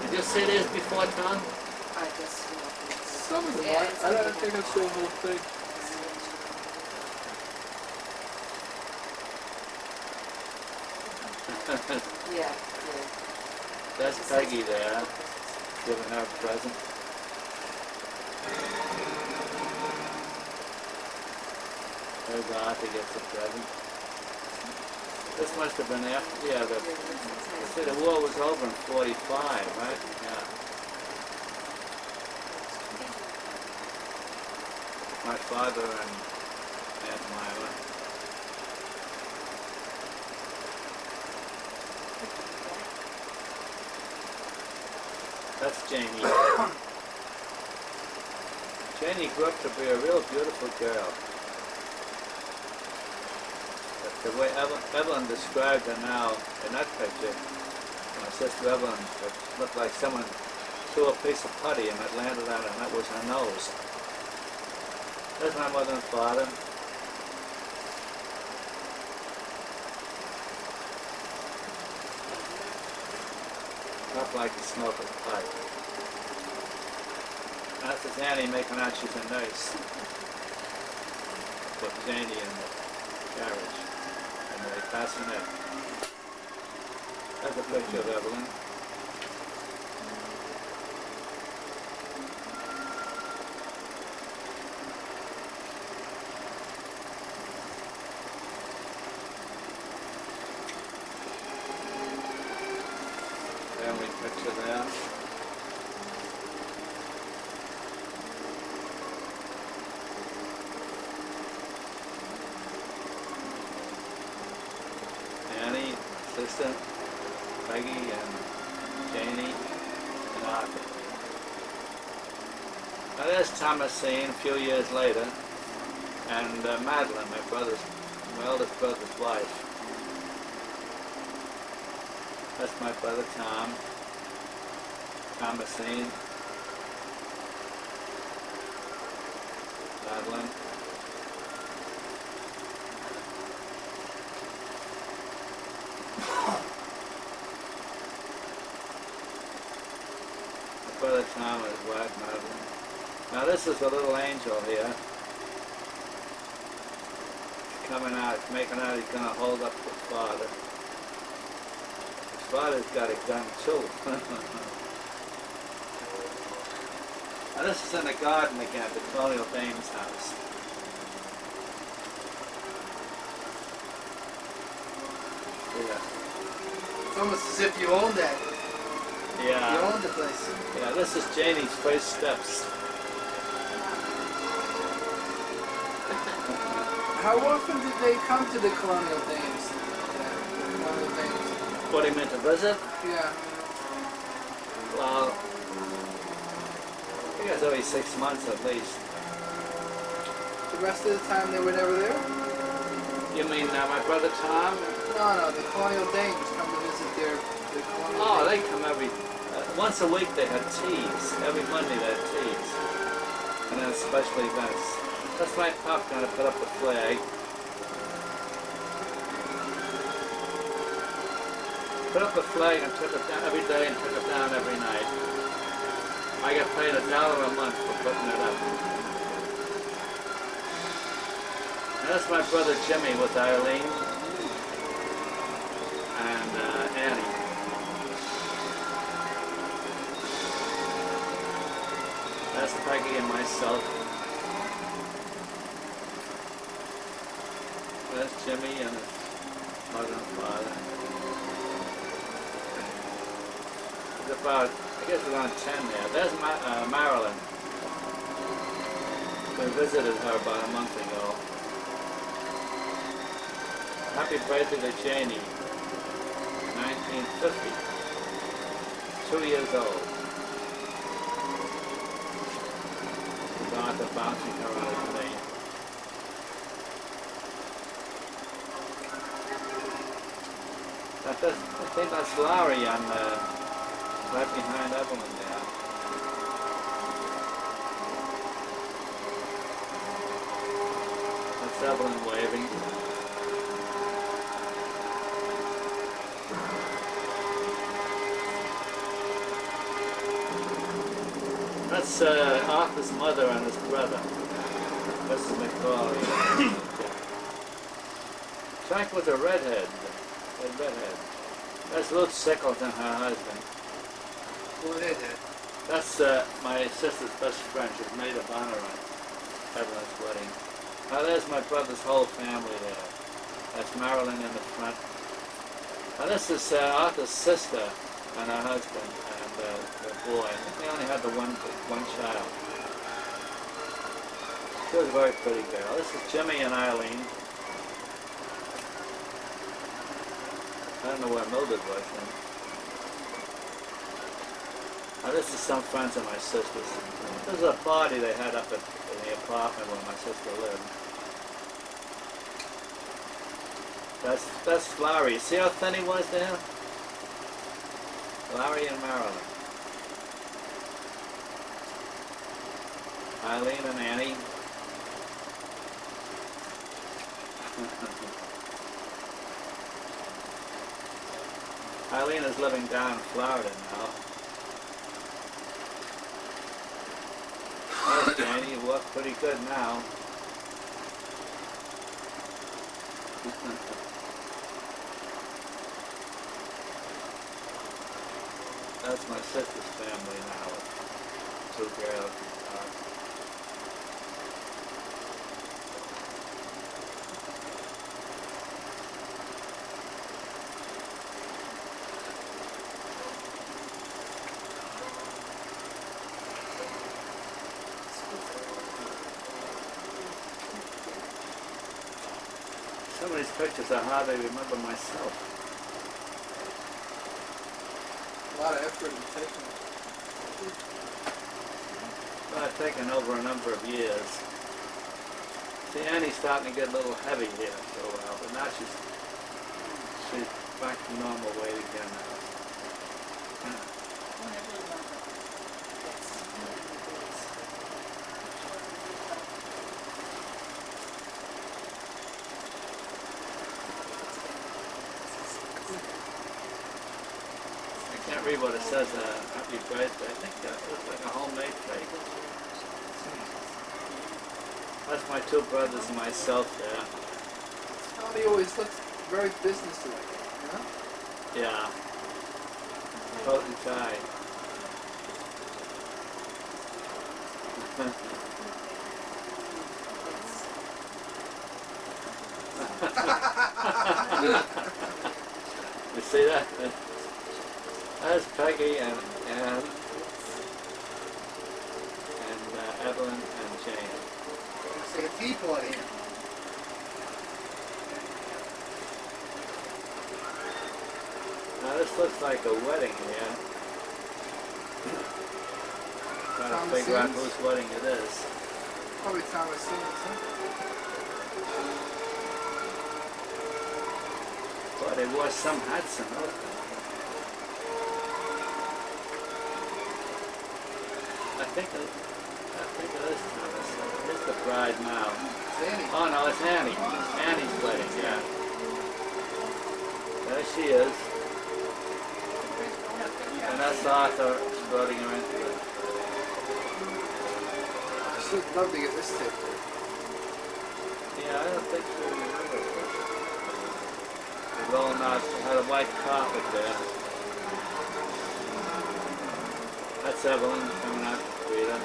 Did you see this before, Tom? I just Some of them, Yeah, I don't think I saw the whole thing. yeah. That's Peggy there, giving her a present. There's Arthur gets a present. This must have been after, yeah, see, the war was over in 45, right? Yeah. My father and Aunt Myla. That's Janie. Janie grew up to be a real beautiful girl. But the way Evelyn described her now in that picture, my sister Evelyn, it looked like someone threw a piece of putty and it landed on her, and that was her nose. There's my mother and father. Not like the smoke of a pipe. That's just Annie making out she's a nurse. With Janie in the carriage. And they're passing it. That's a picture of Evelyn. Family picture there. Annie, sister, Peggy, and Janie, and Arthur. Now there's Thomasine a few years later, and Madeline, my eldest brother's wife. That's my brother Tom, Thomasine, Madeline. My brother Tom and his wife Madeline. Now this is a little angel here. He's coming out, making out he's going to hold up his father. Father's got a gun too. Now this is in the garden again at the Colonial Dames house. Yeah. It's almost as if you owned that. You Yeah. owned the place. Yeah, this is Janie's first steps. How often did they come to the Colonial Dames? Colonial Dames. What he meant to visit? Yeah. Well, I guess every 6 months at least. The rest of the time they were never there? You mean my brother Tom? No, the Colonial Dames come to visit the Colonial Oh, Dames. they come every, once a week they had teas. Every Monday they had teas. And then special events. That's my pop going to put up the flag. Put up the flag and took it down every day and took it down every night. I got paid $1 a month for putting it up. And that's my brother Jimmy with Eileen and Annie. That's Peggy and myself. That's Jimmy and his mother and father. There's about, I guess around 10 there. There's Marilyn. We visited her about a month ago. Happy birthday to Janie. 1950. 2 years old. His Arthur bouncing her on his knee. I think that's Larry on right behind Evelyn there. That's Evelyn waving. That's Arthur's mother and his brother. Mrs. McCauley. Jack was a redhead. A redhead. That's Luke Sickles and her husband. Go ahead, Dad. That's my sister's best friend. She's maid of honor on Evelyn's wedding. Now there's my brother's whole family there. That's Marilyn in the front. Now this is Arthur's sister and her husband and their boy. They only had the one child. She was a very pretty girl. This is Jimmy and Eileen. I don't know where Mildred was then. Now this is some friends of my sister's. This is a party they had up in the apartment where my sister lived. That's Larry. See how thin he was there? Larry and Marilyn. Eileen and Annie. Eileen is living down in Florida now. Oh, Danny, you look pretty good now. That's my sister's family now. 2 girls. Some of these pictures are hard to remember myself. A lot of effort in taking it. Well, I've taken over a number of years. See, Annie's starting to get a little heavy here for a while, but now she's back to normal weight again now. I can't read what it says, happy birthday. I think that looks like a homemade cake. That's my 2 brothers and myself there. Tommy always looks very businesslike, you know? Yeah. Coat and tie. You see that? That's Peggy and Evelyn and Jane. Looks like a teapot here. Now this looks like a wedding here. Trying to figure out whose wedding it is. Probably Thomasina's, huh? Boy, they wore some hats and all. I think it is Thomas. Here's the bride now. It's Annie. Oh no, it's Annie. Annie's wedding, yeah. There she is. And that's Arthur voting her into it. She'd love to get this tape. Yeah, I don't think she remembers it. Rolling out, had a white carpet there. That's Evelyn coming out to greet her.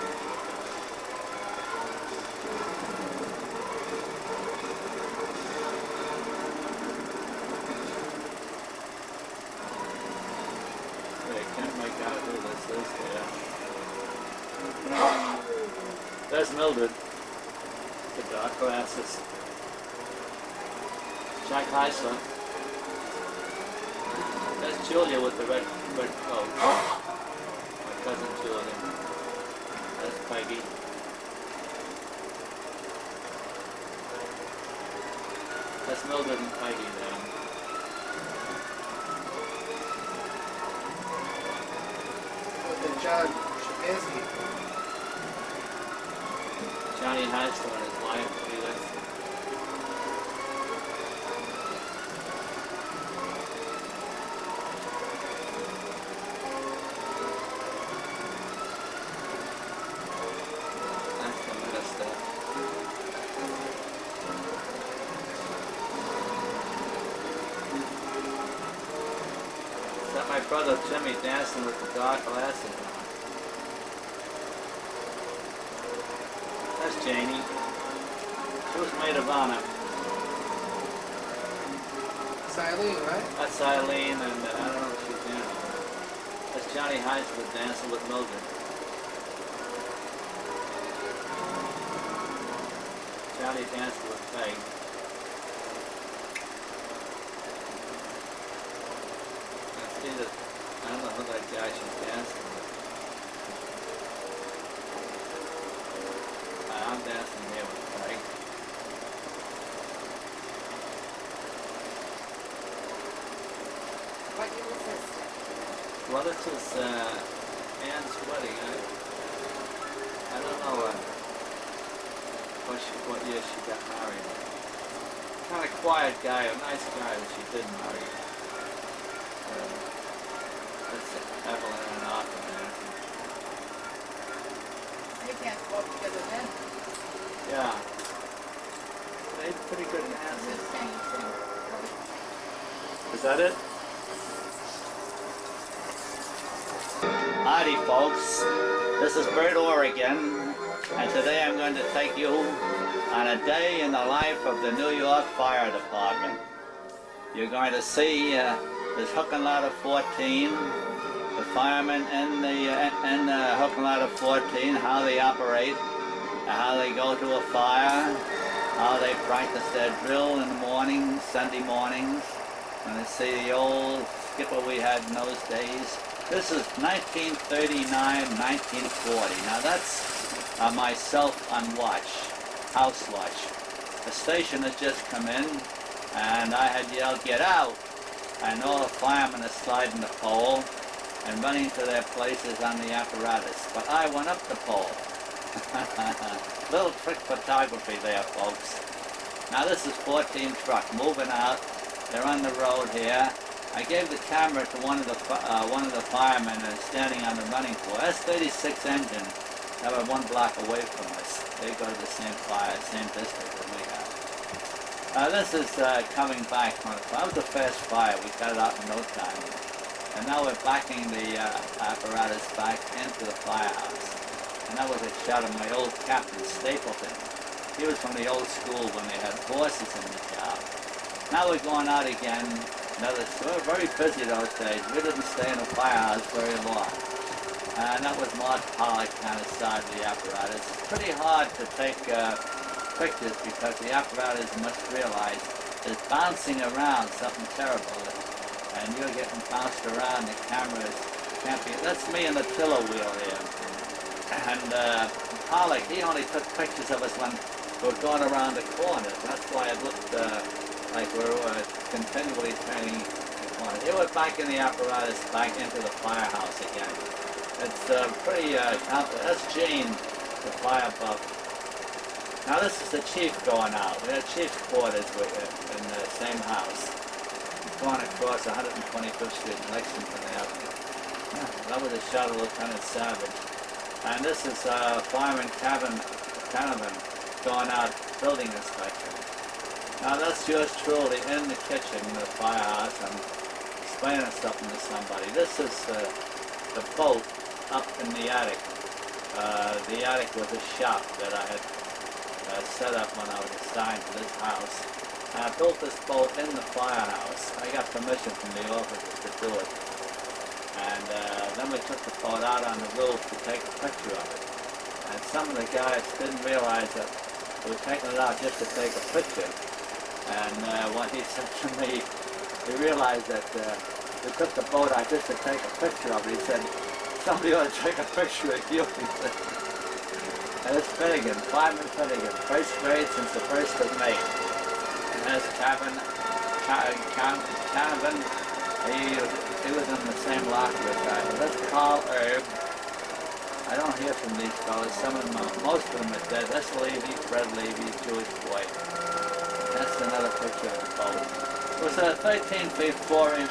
They can't make out who this is there. There's Mildred. The dark glasses. Jack Heisler. Julia with the red coat. My cousin Julia. That's Peggy. That's Mildred and Peggy there. With the John Shabansky. Johnny Heisler and his wife. See, that's the minister. Is that my brother Jimmy dancing with the dark glasses on? That's Janie. She was maid of honor. It's Eileen, right? That's Eileen, and I don't know what she's doing. That's Johnny Heisler dancing with Mildred. Johnny dancing with Peg. I see that. I don't know who that guy she's dancing with. I'm dancing here with Peg. What year was this? Well, this is Ann's wedding. I don't know what year she got married. Kind of quiet guy, a nice guy that she did marry. That's Evelyn and Arthur there. You can't go up together then. Yeah. They're pretty good dancers. Is that it? Howdy folks, this is Bert Oregon, and today I'm going to take you on a day in the life of the New York Fire Department. You're going to see this hooking ladder 14, the firemen in the hooking ladder 14, how they operate, how they go to a fire, how they practice their drill in the morning, Sunday mornings, and they see the old skipper we had in those days. This is 1939, 1940. Now that's myself on watch, house watch. The station has just come in, and I had yelled, "Get out!" And all the firemen are sliding the pole and running to their places on the apparatus. But I went up the pole. Little trick photography there, folks. Now this is 14 truck moving out. They're on the road here. I gave the camera to one of the firemen standing on the running floor. That's 36 engine. They were 1 block away from us. They go to the same fire, same district that we have. This is coming back from the fire. It was a fast fire. We got it out in no time. And now we're backing the apparatus back into the firehouse. And that was a shot of my old captain, Stapleton. He was from the old school when they had horses in the job. Now we're going out again. We were very busy those days. We didn't stay in the firehouse very long. And that was Mark Pollock kind of side of the apparatus. It's pretty hard to take pictures because the apparatus, you must realize, is bouncing around something terrible. And you're getting bounced around, the cameras can't be... That's me in the tiller wheel here. And Pollock, he only took pictures of us when we were going around the corners. That's why it looked like we were continually turning the corner. They were back in the apparatus, back into the firehouse again. It's pretty complicated. That's Gene, the fire buff. Now this is the chief going out. We had chief's quarters in the same house. Going across 125th Street in Lexington Avenue. That was a shot of Lieutenant Savage. And this is Fireman Canavan going out building inspection. Now that's yours truly in the kitchen, the firehouse, and explaining something to somebody. This is the boat up in the attic. The attic was a shop that I had set up when I was assigned to this house. And I built this boat in the firehouse. I got permission from the officers to do it. And then we took the boat out on the roof to take a picture of it. And some of the guys didn't realize that we were taking it out just to take a picture. And what he said to me, he realized that We took the boat out just to take a picture of it. He said, somebody ought to take a picture of you, he said. And it's Finnegan, Fireman Finnegan, first grade since the 1st of May. And there's Canavan, he was in the same locker as I. That's Carl Erb. I don't hear from these fellas. Some of them, most of them are dead. That's Levy, Fred Levy, Jewish boy. That's another picture of the boat. It was a 13 feet 4 inch,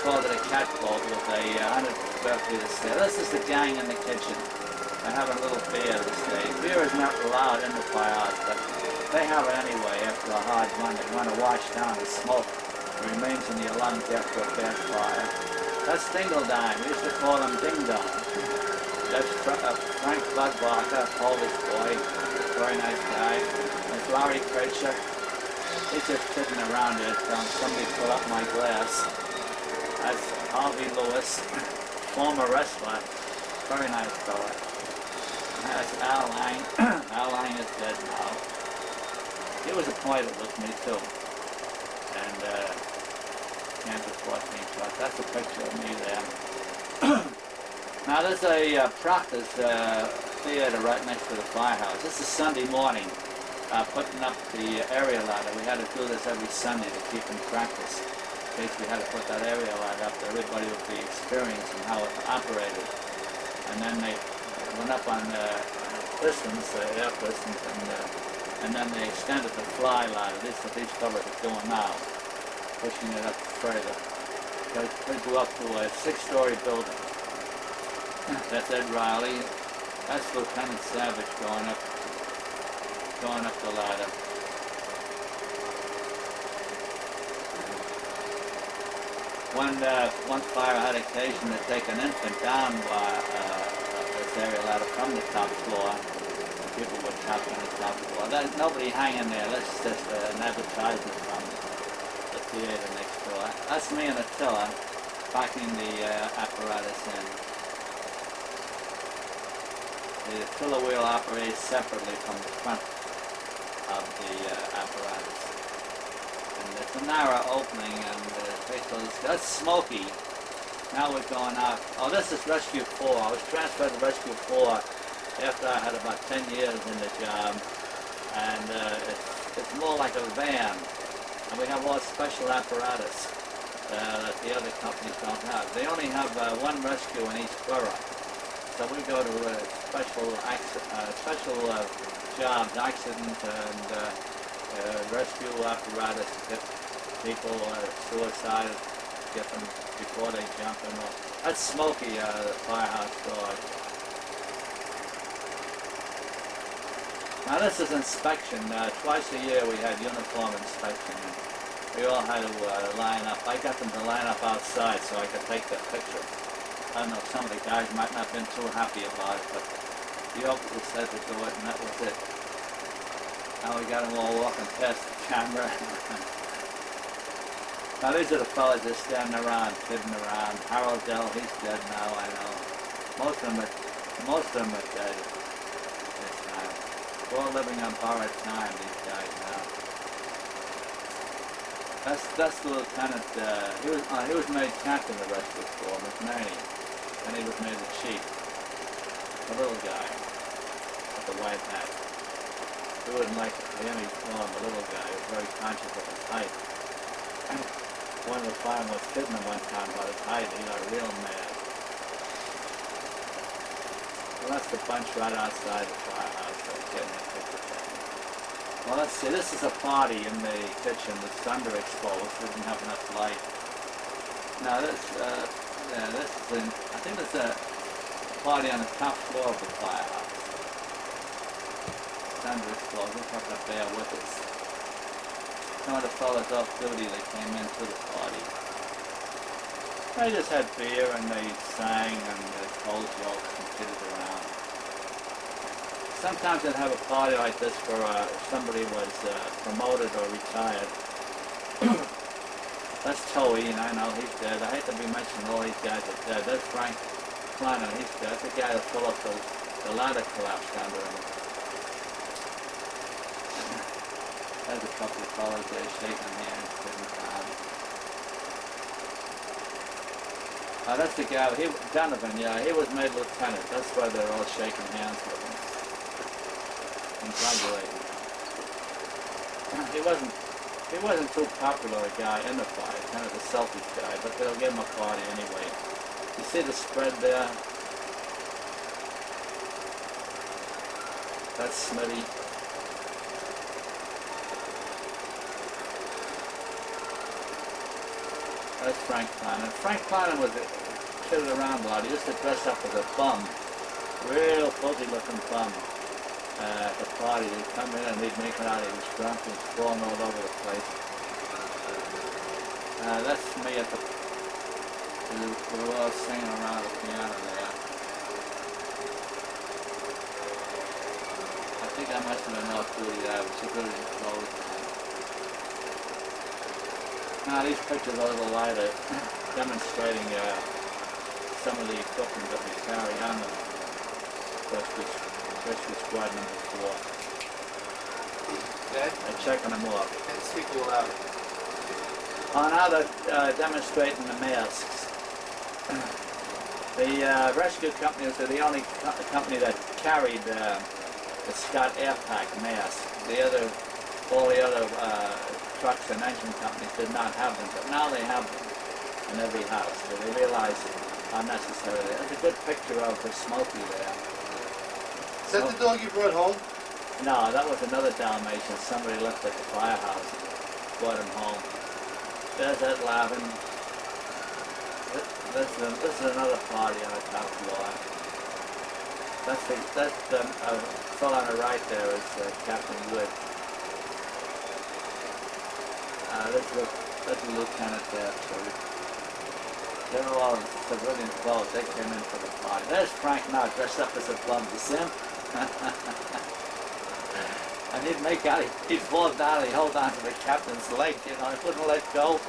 called it a cat boat with a 100 square feet of sail. This is the gang in the kitchen. They're having a little beer this day. Beer is not allowed in the firehouse, but they have it anyway after a hard run. They want to wash down the smoke that remains in your lungs after a bad fire. That's Dingledine. We used to call him Ding Dong. That's Frank Budbarker, Polish boy, very nice guy. That's Larry Kircher. He's just sitting around there telling somebody fill up my glass. That's Harvey Lewis, former wrestler, very nice fella. That's Al Lang. Al Lang is dead now. He was appointed with me too. And Kansas 14 truck. That's a picture of me there. Now there's a Proctor's theater right next to the firehouse. This is Sunday morning, putting up the area ladder. We had to do this every Sunday to keep in practice. In case we had to put that area ladder up there, everybody would be experiencing how it operated. And then they went up on pistons, air pistons, and then they extended the fly ladder. This is what these fellas are doing now, pushing it up further. They go up to a 6-story building. That's Ed Riley. That's Lieutenant Savage going up the ladder. One fire had occasion to take an infant down this area ladder from the top floor. People were trapped on the top floor. There's nobody hanging there. That's just an advertisement from the theater next door. That's me and Attila packing the apparatus in. The tiller wheel operates separately from the front of the apparatus. And it's a narrow opening, and that's Smoky. Now we're going out. Oh, this is Rescue 4. I was transferred to Rescue 4 after I had about 10 years in the job. And it's more like a van. And we have all special apparatus that the other companies don't have. They only have one rescue in each borough. So we go to special jobs, accident and rescue apparatus to get people suicide, get them before they jump in. That's Smokey, the firehouse dog. Now this is inspection. Twice a year we had uniform inspection. We all had to line up. I got them to line up outside so I could take their picture. I don't know, some of the guys might not have been too happy about it, but the officer said to do it, and that was it. Now we got them all walking past the camera. Now these are the fellas just standing around, kidding around. Harold Dell, he's dead now, I know. Most of them are dead this time. We're all living on borrowed time, these guys now. That's the lieutenant. He was made captain of the Rescue Corps, McNerney. And he was made the chief. The little guy with the white hat. He wouldn't like to hear me call him a little guy. He was very conscious of his height. One of the firemen was kidding him one time about his height. He got real mad. Well, that's the bunch right outside the firehouse. Getting a picture taken. Well, let's see. This is a party in the kitchen. It's underexposed. We didn't have enough light. Now this is I think it's a party on the top floor of the firehouse. It's underexposed. We have to bear with us. Some of the fellas off duty that came into the party. They just had beer and they sang and they told jokes and kidded around. Sometimes they'd have a party like this for if somebody was promoted or retired. That's Toey, and I know he's dead. I hate to be mentioning all these guys are dead. That's Frank Kleiner, he's dead. That's the guy that fell off the ladder collapsed under him. There's a couple of fellas there shaking hands, sitting down. That's the guy, Donovan, yeah, he was made lieutenant. That's why they're all shaking hands with him. Congratulating him. He wasn't too popular a guy in the fight, kind of a selfish guy, but they'll give him a party anyway. You see the spread there? That's Smitty. That's Frank Klein. Frank Klein was kidded around a lot. He used to dress up as a bum, real filthy-looking bum. At the party, he'd come in and he'd make it out he was drunk and falling all over the place. That's me at the. We were all singing around the piano there. I think I must have been off duty there. It was security closed. Now these pictures are a little lighter, demonstrating some of the equipment that we carry on the Rescue Squad number 4. Dad, They're checking them off. and speak a little louder. Oh, now they're demonstrating the masks. The rescue companies are the only company that carried the Scott Airpack mask. All the other trucks and engine companies did not have them, but now they have them in every house. So they realize how necessary they are. There's a good picture of the Smokey there. Is that the dog you brought home? No, that was another Dalmatian somebody left at the firehouse. Brought him home. There's that Lavin. This is another party on the top floor. That's the fellow on the right there is Captain Wood. That's a lieutenant there, so they're all civilian clothes. They came in for the party. There's Frank now, dressed up as a bum. You see him? And he'd make out, he'd fall down, he'd hold on to the captain's leg, you know, he wouldn't let go.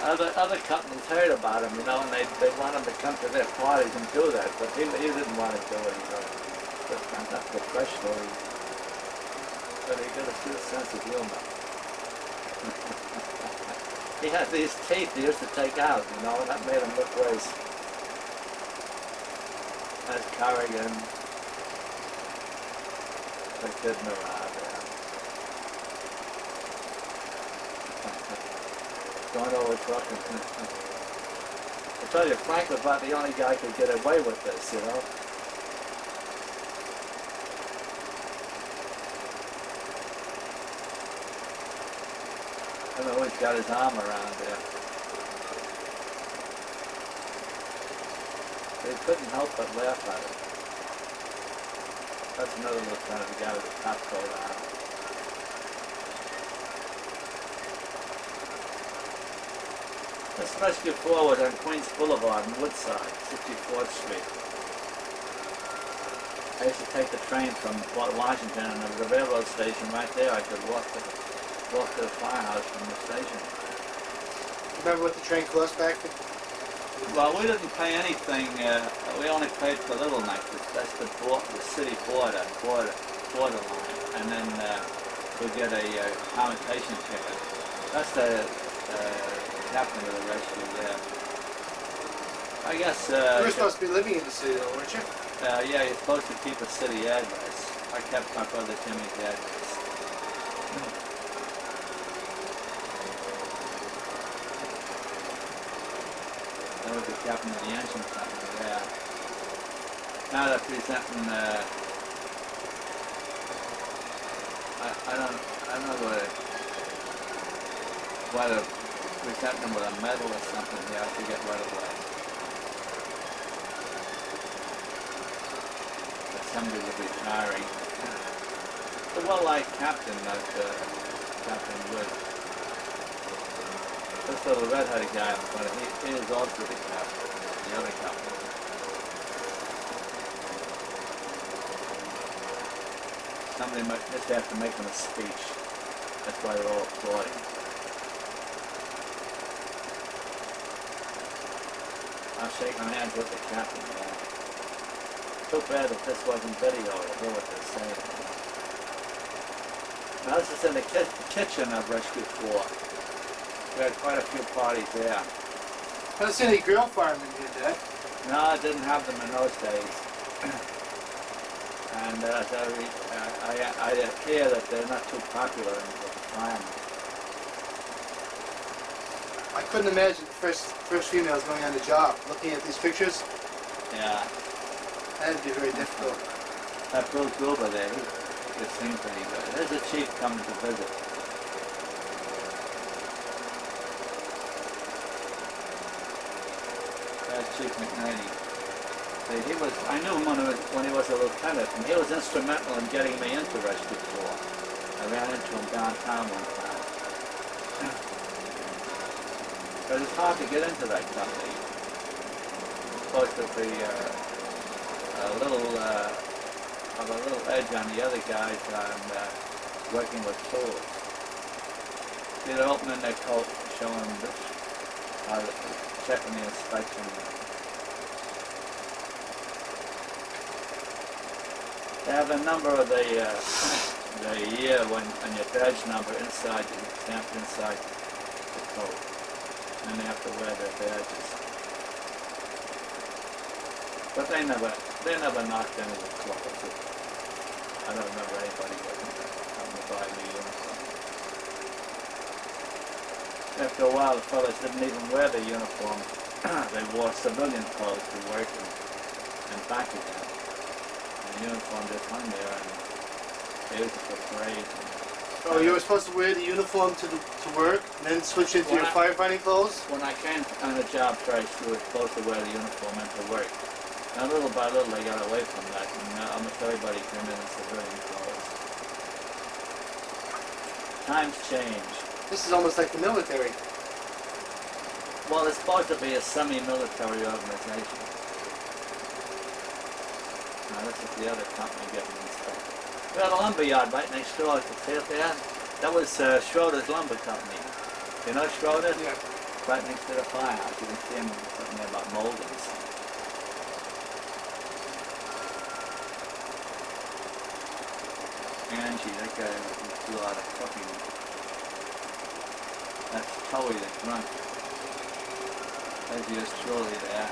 Other companies heard about him, you know, and they want him to come to their parties and do that, but he didn't want to do it, you know. Just kind of professional. But he got a good sense of humor. He had these teeth he used to take out, you know, and that made him look worse. That's Corrigan. They're kidding around there. Going over trucking. I tell you, Frank was about the only guy who could get away with this, you know. I don't know, he's got his arm around there. They couldn't help but laugh at it. That's another lieutenant, the guy with the top coat on. This Rescue 4 was on Queens Boulevard in Woodside, 64th Street. I used to take the train from Port Washington, and there was a railroad station right there. I could walk to the firehouse from the station. Remember what the train cost back then? Well, we didn't pay anything. We only paid for Little Neck. That's the city border line, and then we get a commutation ticket. That's the captain of the rescue there. I guess. You were supposed to be living in the city, though, weren't you? Yeah, you're supposed to keep a city address. I kept my brother Jimmy's address. That was the captain of the engine company there. Now they're presenting, I don't know whether presenting them with a medal or something here. I forget what it was. But somebody was retiring. The well-liked captain that Captain Wood. This little red-headed guy in front of him, he is also the captain, the other captain. Somebody might just have to make him a speech. That's why they're all applauding. I'm shaking hands with the captain there. Too bad that this wasn't video to hear what they're saying. Now this is in the kitchen of Rescue 4. We had quite a few parties there. I don't see any grill firemen here, Dad. No, I didn't have them in those days. And I hear that they're not too popular in the firemen. I couldn't imagine the first females going on the job. Looking at these pictures, Yeah. that'd be very difficult. That Bill Gruber there, he could sing pretty good. There's a chief coming to visit. That's Chief McNaney. I knew him when he was a lieutenant, and he was instrumental in getting me into Rescue 4. I ran into him downtown one time. But it's hard to get into that company. It's supposed to be a little edge on the other guys on working with tools. See, they're opening their coat, showing this, checking the inspection. They have a number of the year when your badge number inside, stamped inside the coat. And they have to wear their badges. But they never knocked any of the clothes. I don't remember anybody coming to buy me uniform. After a while, the fellas didn't even wear their uniform. They wore civilian clothes to work and back again. And the uniform just hung there, and they used it for parades. Oh, you were supposed to wear the uniform to work, and then switch into your firefighting clothes? When I came on the job first, you were supposed to wear the uniform into work. And little by little, they got away from that, and almost everybody came in civilian clothes. Times change. This is almost like the military. Well, it's supposed to be a semi-military organization. Now, this is the other company getting inspected. We had a lumber yard right next door. You see it there? That was Schroeder's Lumber Company. You know Schroeder? Yeah. Right next to the firehouse. You can see him talking there about moldings. Angie, that guy do a lot of cooking. That's Towie the drunk. There's yours truly there.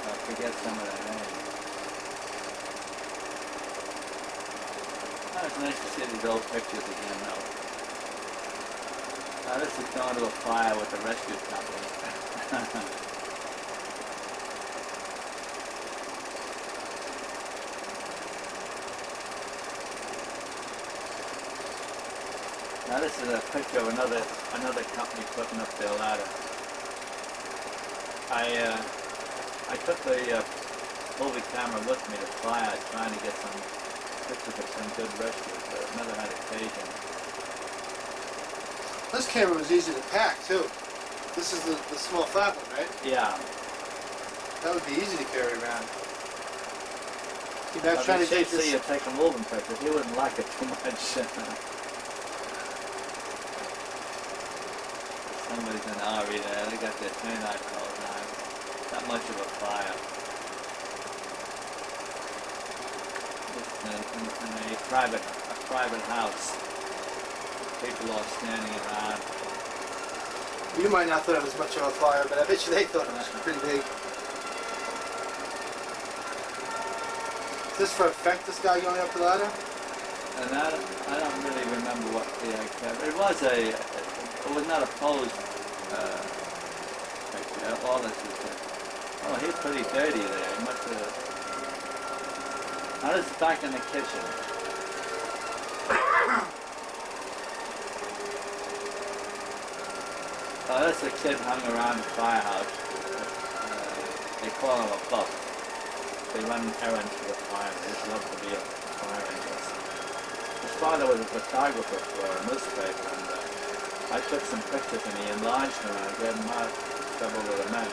I forget some of their names. Oh, it's nice to see these old pictures again though. Now this is going to a fire with the rescue company. Now this is a picture of another company putting up their ladder. I took the movie camera with me to fire, trying to get some pictures of some good rescues, but I've never had occasion. This camera was easy to pack, too. This is the small flat one, right? Yeah. That would be easy to carry around. Keep I've trying to take see this. you taking moving pictures. He wouldn't like it too much. Somebody's in RE there. They got their turnout clothes on. Not much of a fire. Just in a private house. People all standing around. You might not thought it was much of a fire, but I bet you they thought it was pretty big. Is this for effect, this guy going up the ladder? And I don't really remember what the it was not a posed picture. All this is oh, he's pretty dirty there. He must have. Now this is back in the kitchen. Oh, that's a kid hung around the firehouse. They call him a buff. They run errands for the fire. They just love to be a fire engine. His father was a photographer for a newspaper, and I took some pictures and he enlarged them and I gave them out several of the men.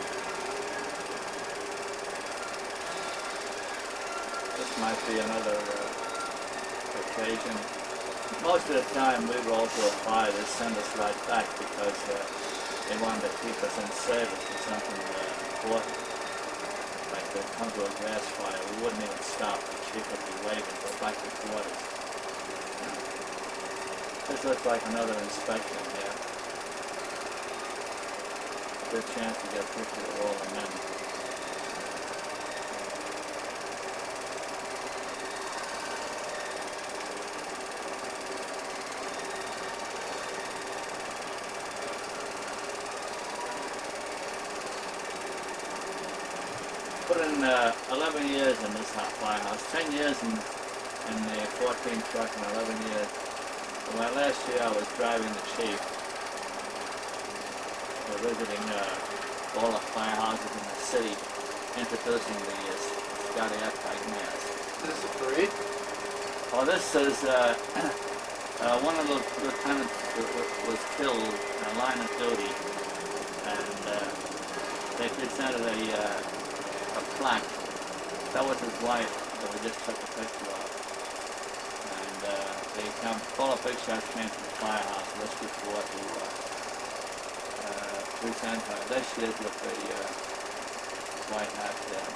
This might be another occasion. Most of the time we roll to a fire, they send us right back because they wanted to keep us in service for something important. Like they come to a gas fire, we wouldn't even stop. stop, the chief would be waving, go back to quarters. This looks like another inspection here. Good chance to get a picture of all the men. Put in 11 years in this firehouse, 10 years in the 14 truck and 11 years. Well, last year I was driving the chief. We're visiting all the firehouses in the city, introducing the Scotty Updike mass. This is a parade? Well, this is one of the lieutenants was killed in a line of duty, and they presented a plaque. That was his wife that we just took a picture of. And they come, all the big shots came to the firehouse, rescue corps to present her. There she is with the white hat there.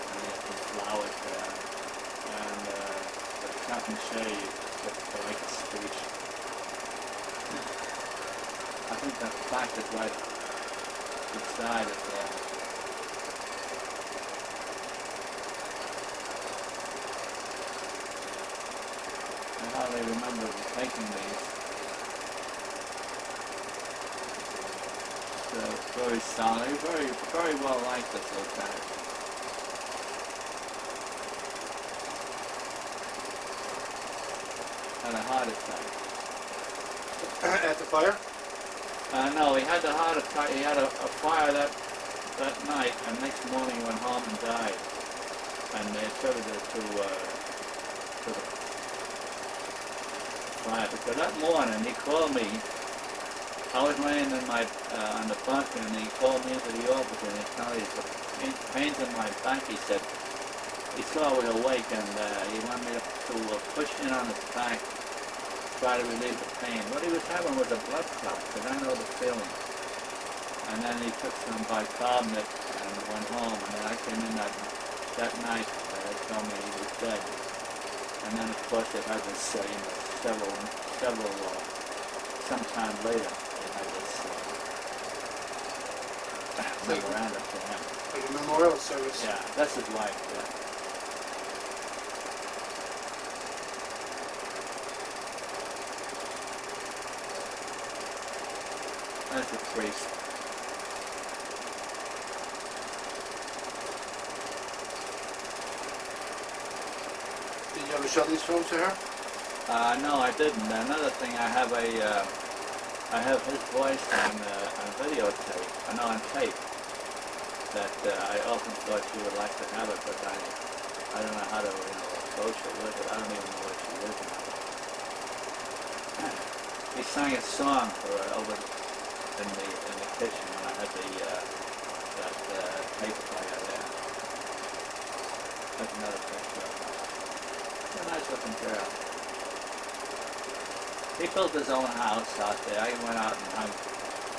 And he has some flowers there. And the Captain Shea to make a speech. I think that plaque is right beside it there. I hardly remember taking these. So very solid, very well liked this lieutenant. Had a heart attack. At the fire? No, he had the heart attack. He had a fire that night, and next morning he went home and died. And they attributed it to the fire. Because that morning he called me. I was laying in my on the bunk, and he called me into the office, and he told me the pains in my back. He said he saw I was awake, and he wanted me to push in on his back, try to relieve the pain. What he was having was a blood clot, because I know the feeling. And then he took some bicarbonate and went home, and then I came in that night. They told me he was dead. And then of course they had this, sometime later, they had this memorandum for him. Like a memorial service? Yeah, that's his wife, yeah. That's a priest. Did you ever show these films to her? No, I didn't. Another thing, I have his voice on videotape, on tape, that I often thought she would like to have it, but I don't know how to approach her with it. I don't even know where she is now. He sang a song for her over in the kitchen when I had that tape player there. That's another picture of her. A nice looking girl. He built his own house out there. I went out and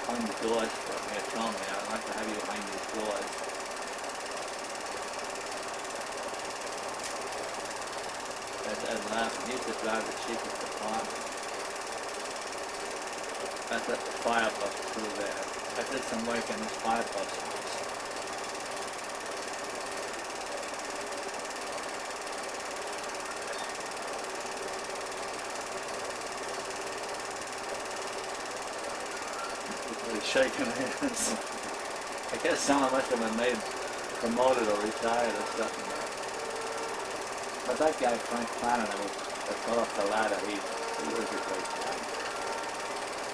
hung the doors for him. He told me, I'd like to have you hang these doors. Ed laughed. He used to drive the cheapest apartment. That's at the fireplace through there. I did some work in this fireplace house. Shaking hands. I guess someone must have been made promoted or retired or something. But that guy, Frank Planner, that fell off the ladder, he was a great guy.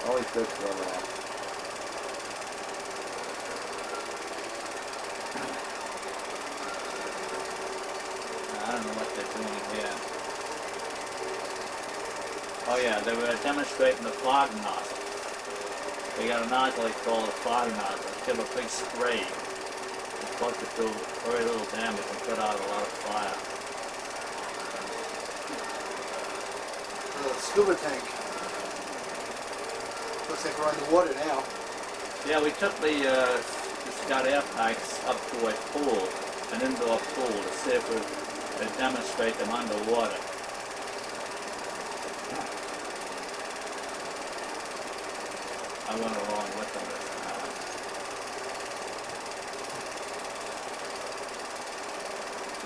Always good for a laugh. I don't know what they're doing here. Oh yeah, they were demonstrating the fog nozzle. They got a nozzle they call a fog nozzle. It's got a big spray. It's supposed to do very little damage and put out a lot of fire. The scuba tank. Looks like we're underwater now. Yeah, we took the Scott Air Packs up to a pool an indoor pool to see if we could demonstrate them underwater. I went along with them this time.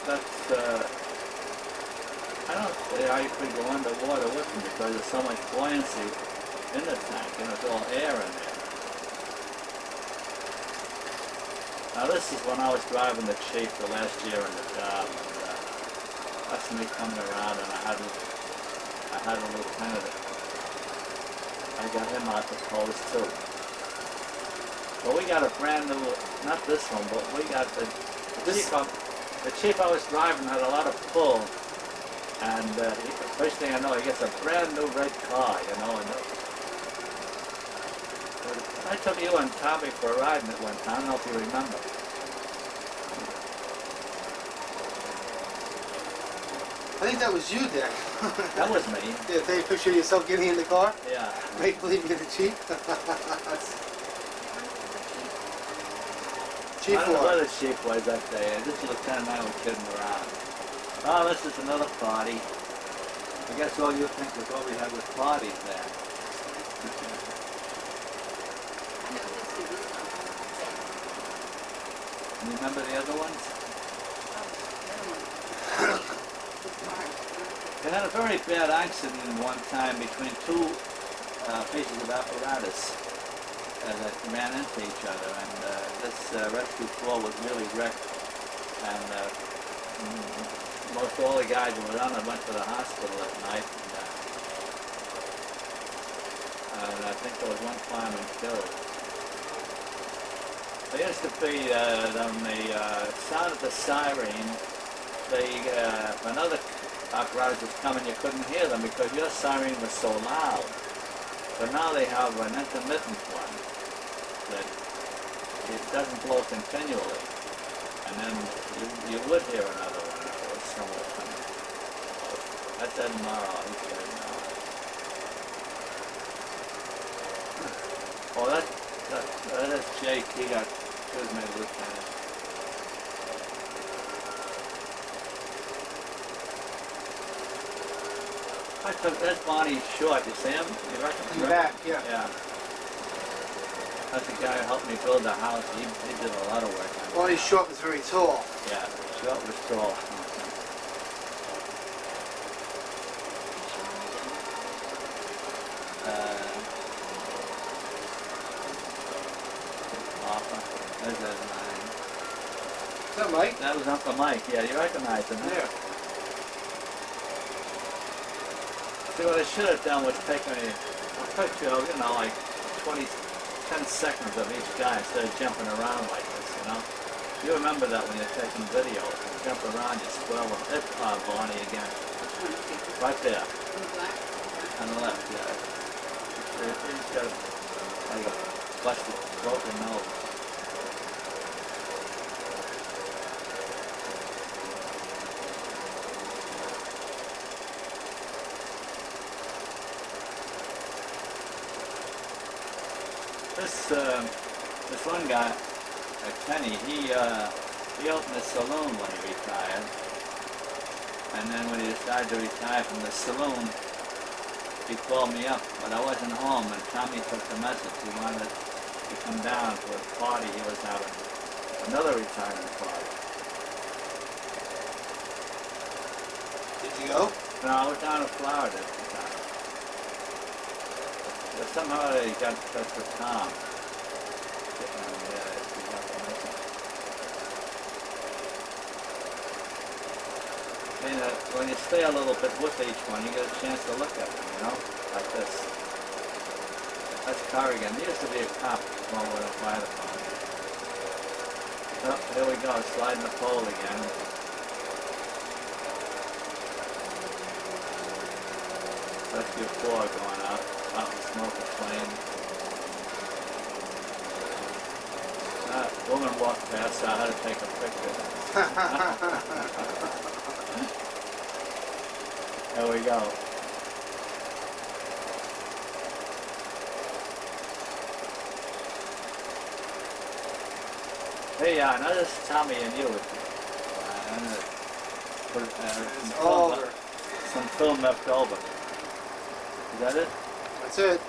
That's, I don't see how you could go underwater with them because there's so much buoyancy in the tank, and there's all air in there. Now this is when I was driving the Chief the last year in the job, and that's me coming around, and I had a lieutenant. I got him out the post too. But we got a brand new, not this one, but we got the Chief I was driving had a lot of pull, and first thing I know, he gets a brand new red car, you know. And I took you and Tommy for a ride in it one time. I don't know if you remember. I think that was you, Dick. That was me. Yeah, take a picture of yourself getting in the car. Yeah. Make believe you're the chief. Chief I don't know Ward. where the Chief was that day. This lieutenant and I were kidding around. Oh, this is another party. I guess all you think was all we had was parties there. You remember the other ones? They had a very bad accident one time between two pieces of apparatus that ran into each other, and this rescue floor was really wrecked, and most all the guys who were on it went to the hospital that night, and I think there was one fireman killed. There used to be, when they sounded the siren, if another apparatus was coming, you couldn't hear them because your siren was so loud. But now they have an intermittent one that it doesn't blow continually, and then you would hear another one that was somewhere coming. That's Ed Morrow, he's dead now. Oh, that's Jake, he was made lieutenant. That's Bonnie Short, you see him? You reckon? In the back, yeah. Yeah. That's the guy who helped me build the house. He did a lot of work on it. Bonnie Short was very tall. Yeah, Short was tall. There's that line. Is that Mike? That was Uncle Mike. Yeah, you recognize him, huh? Yeah. See, what I should have done was taken a picture of, like 10 seconds of each guy instead of jumping around like this, you know? You remember that when you're taking video. You jump around, you spoil them. It's Bonnie again. Right there. On the left, yeah. He's got like a busted, broken nose. This one guy, Kenny, he opened a saloon when he retired, and then when he decided to retire from the saloon, he called me up, but I wasn't home, and Tommy took the message. He wanted to come down to a party he was having, another retirement party. Did you go? No, I was down in Florida at the time. But somehow he got in touch with Tom. When you stay a little bit with each one, you get a chance to look at them, like this. That's Corrigan. He used to be a cop with a fire department. Oh, here we go, sliding the pole again. Rescue 4 going out in smoke and flame. Woman walked past, so I had to take a picture. There we go. Hey, now this is Tommy and you. put It's some over. film left over. Is that it? That's it.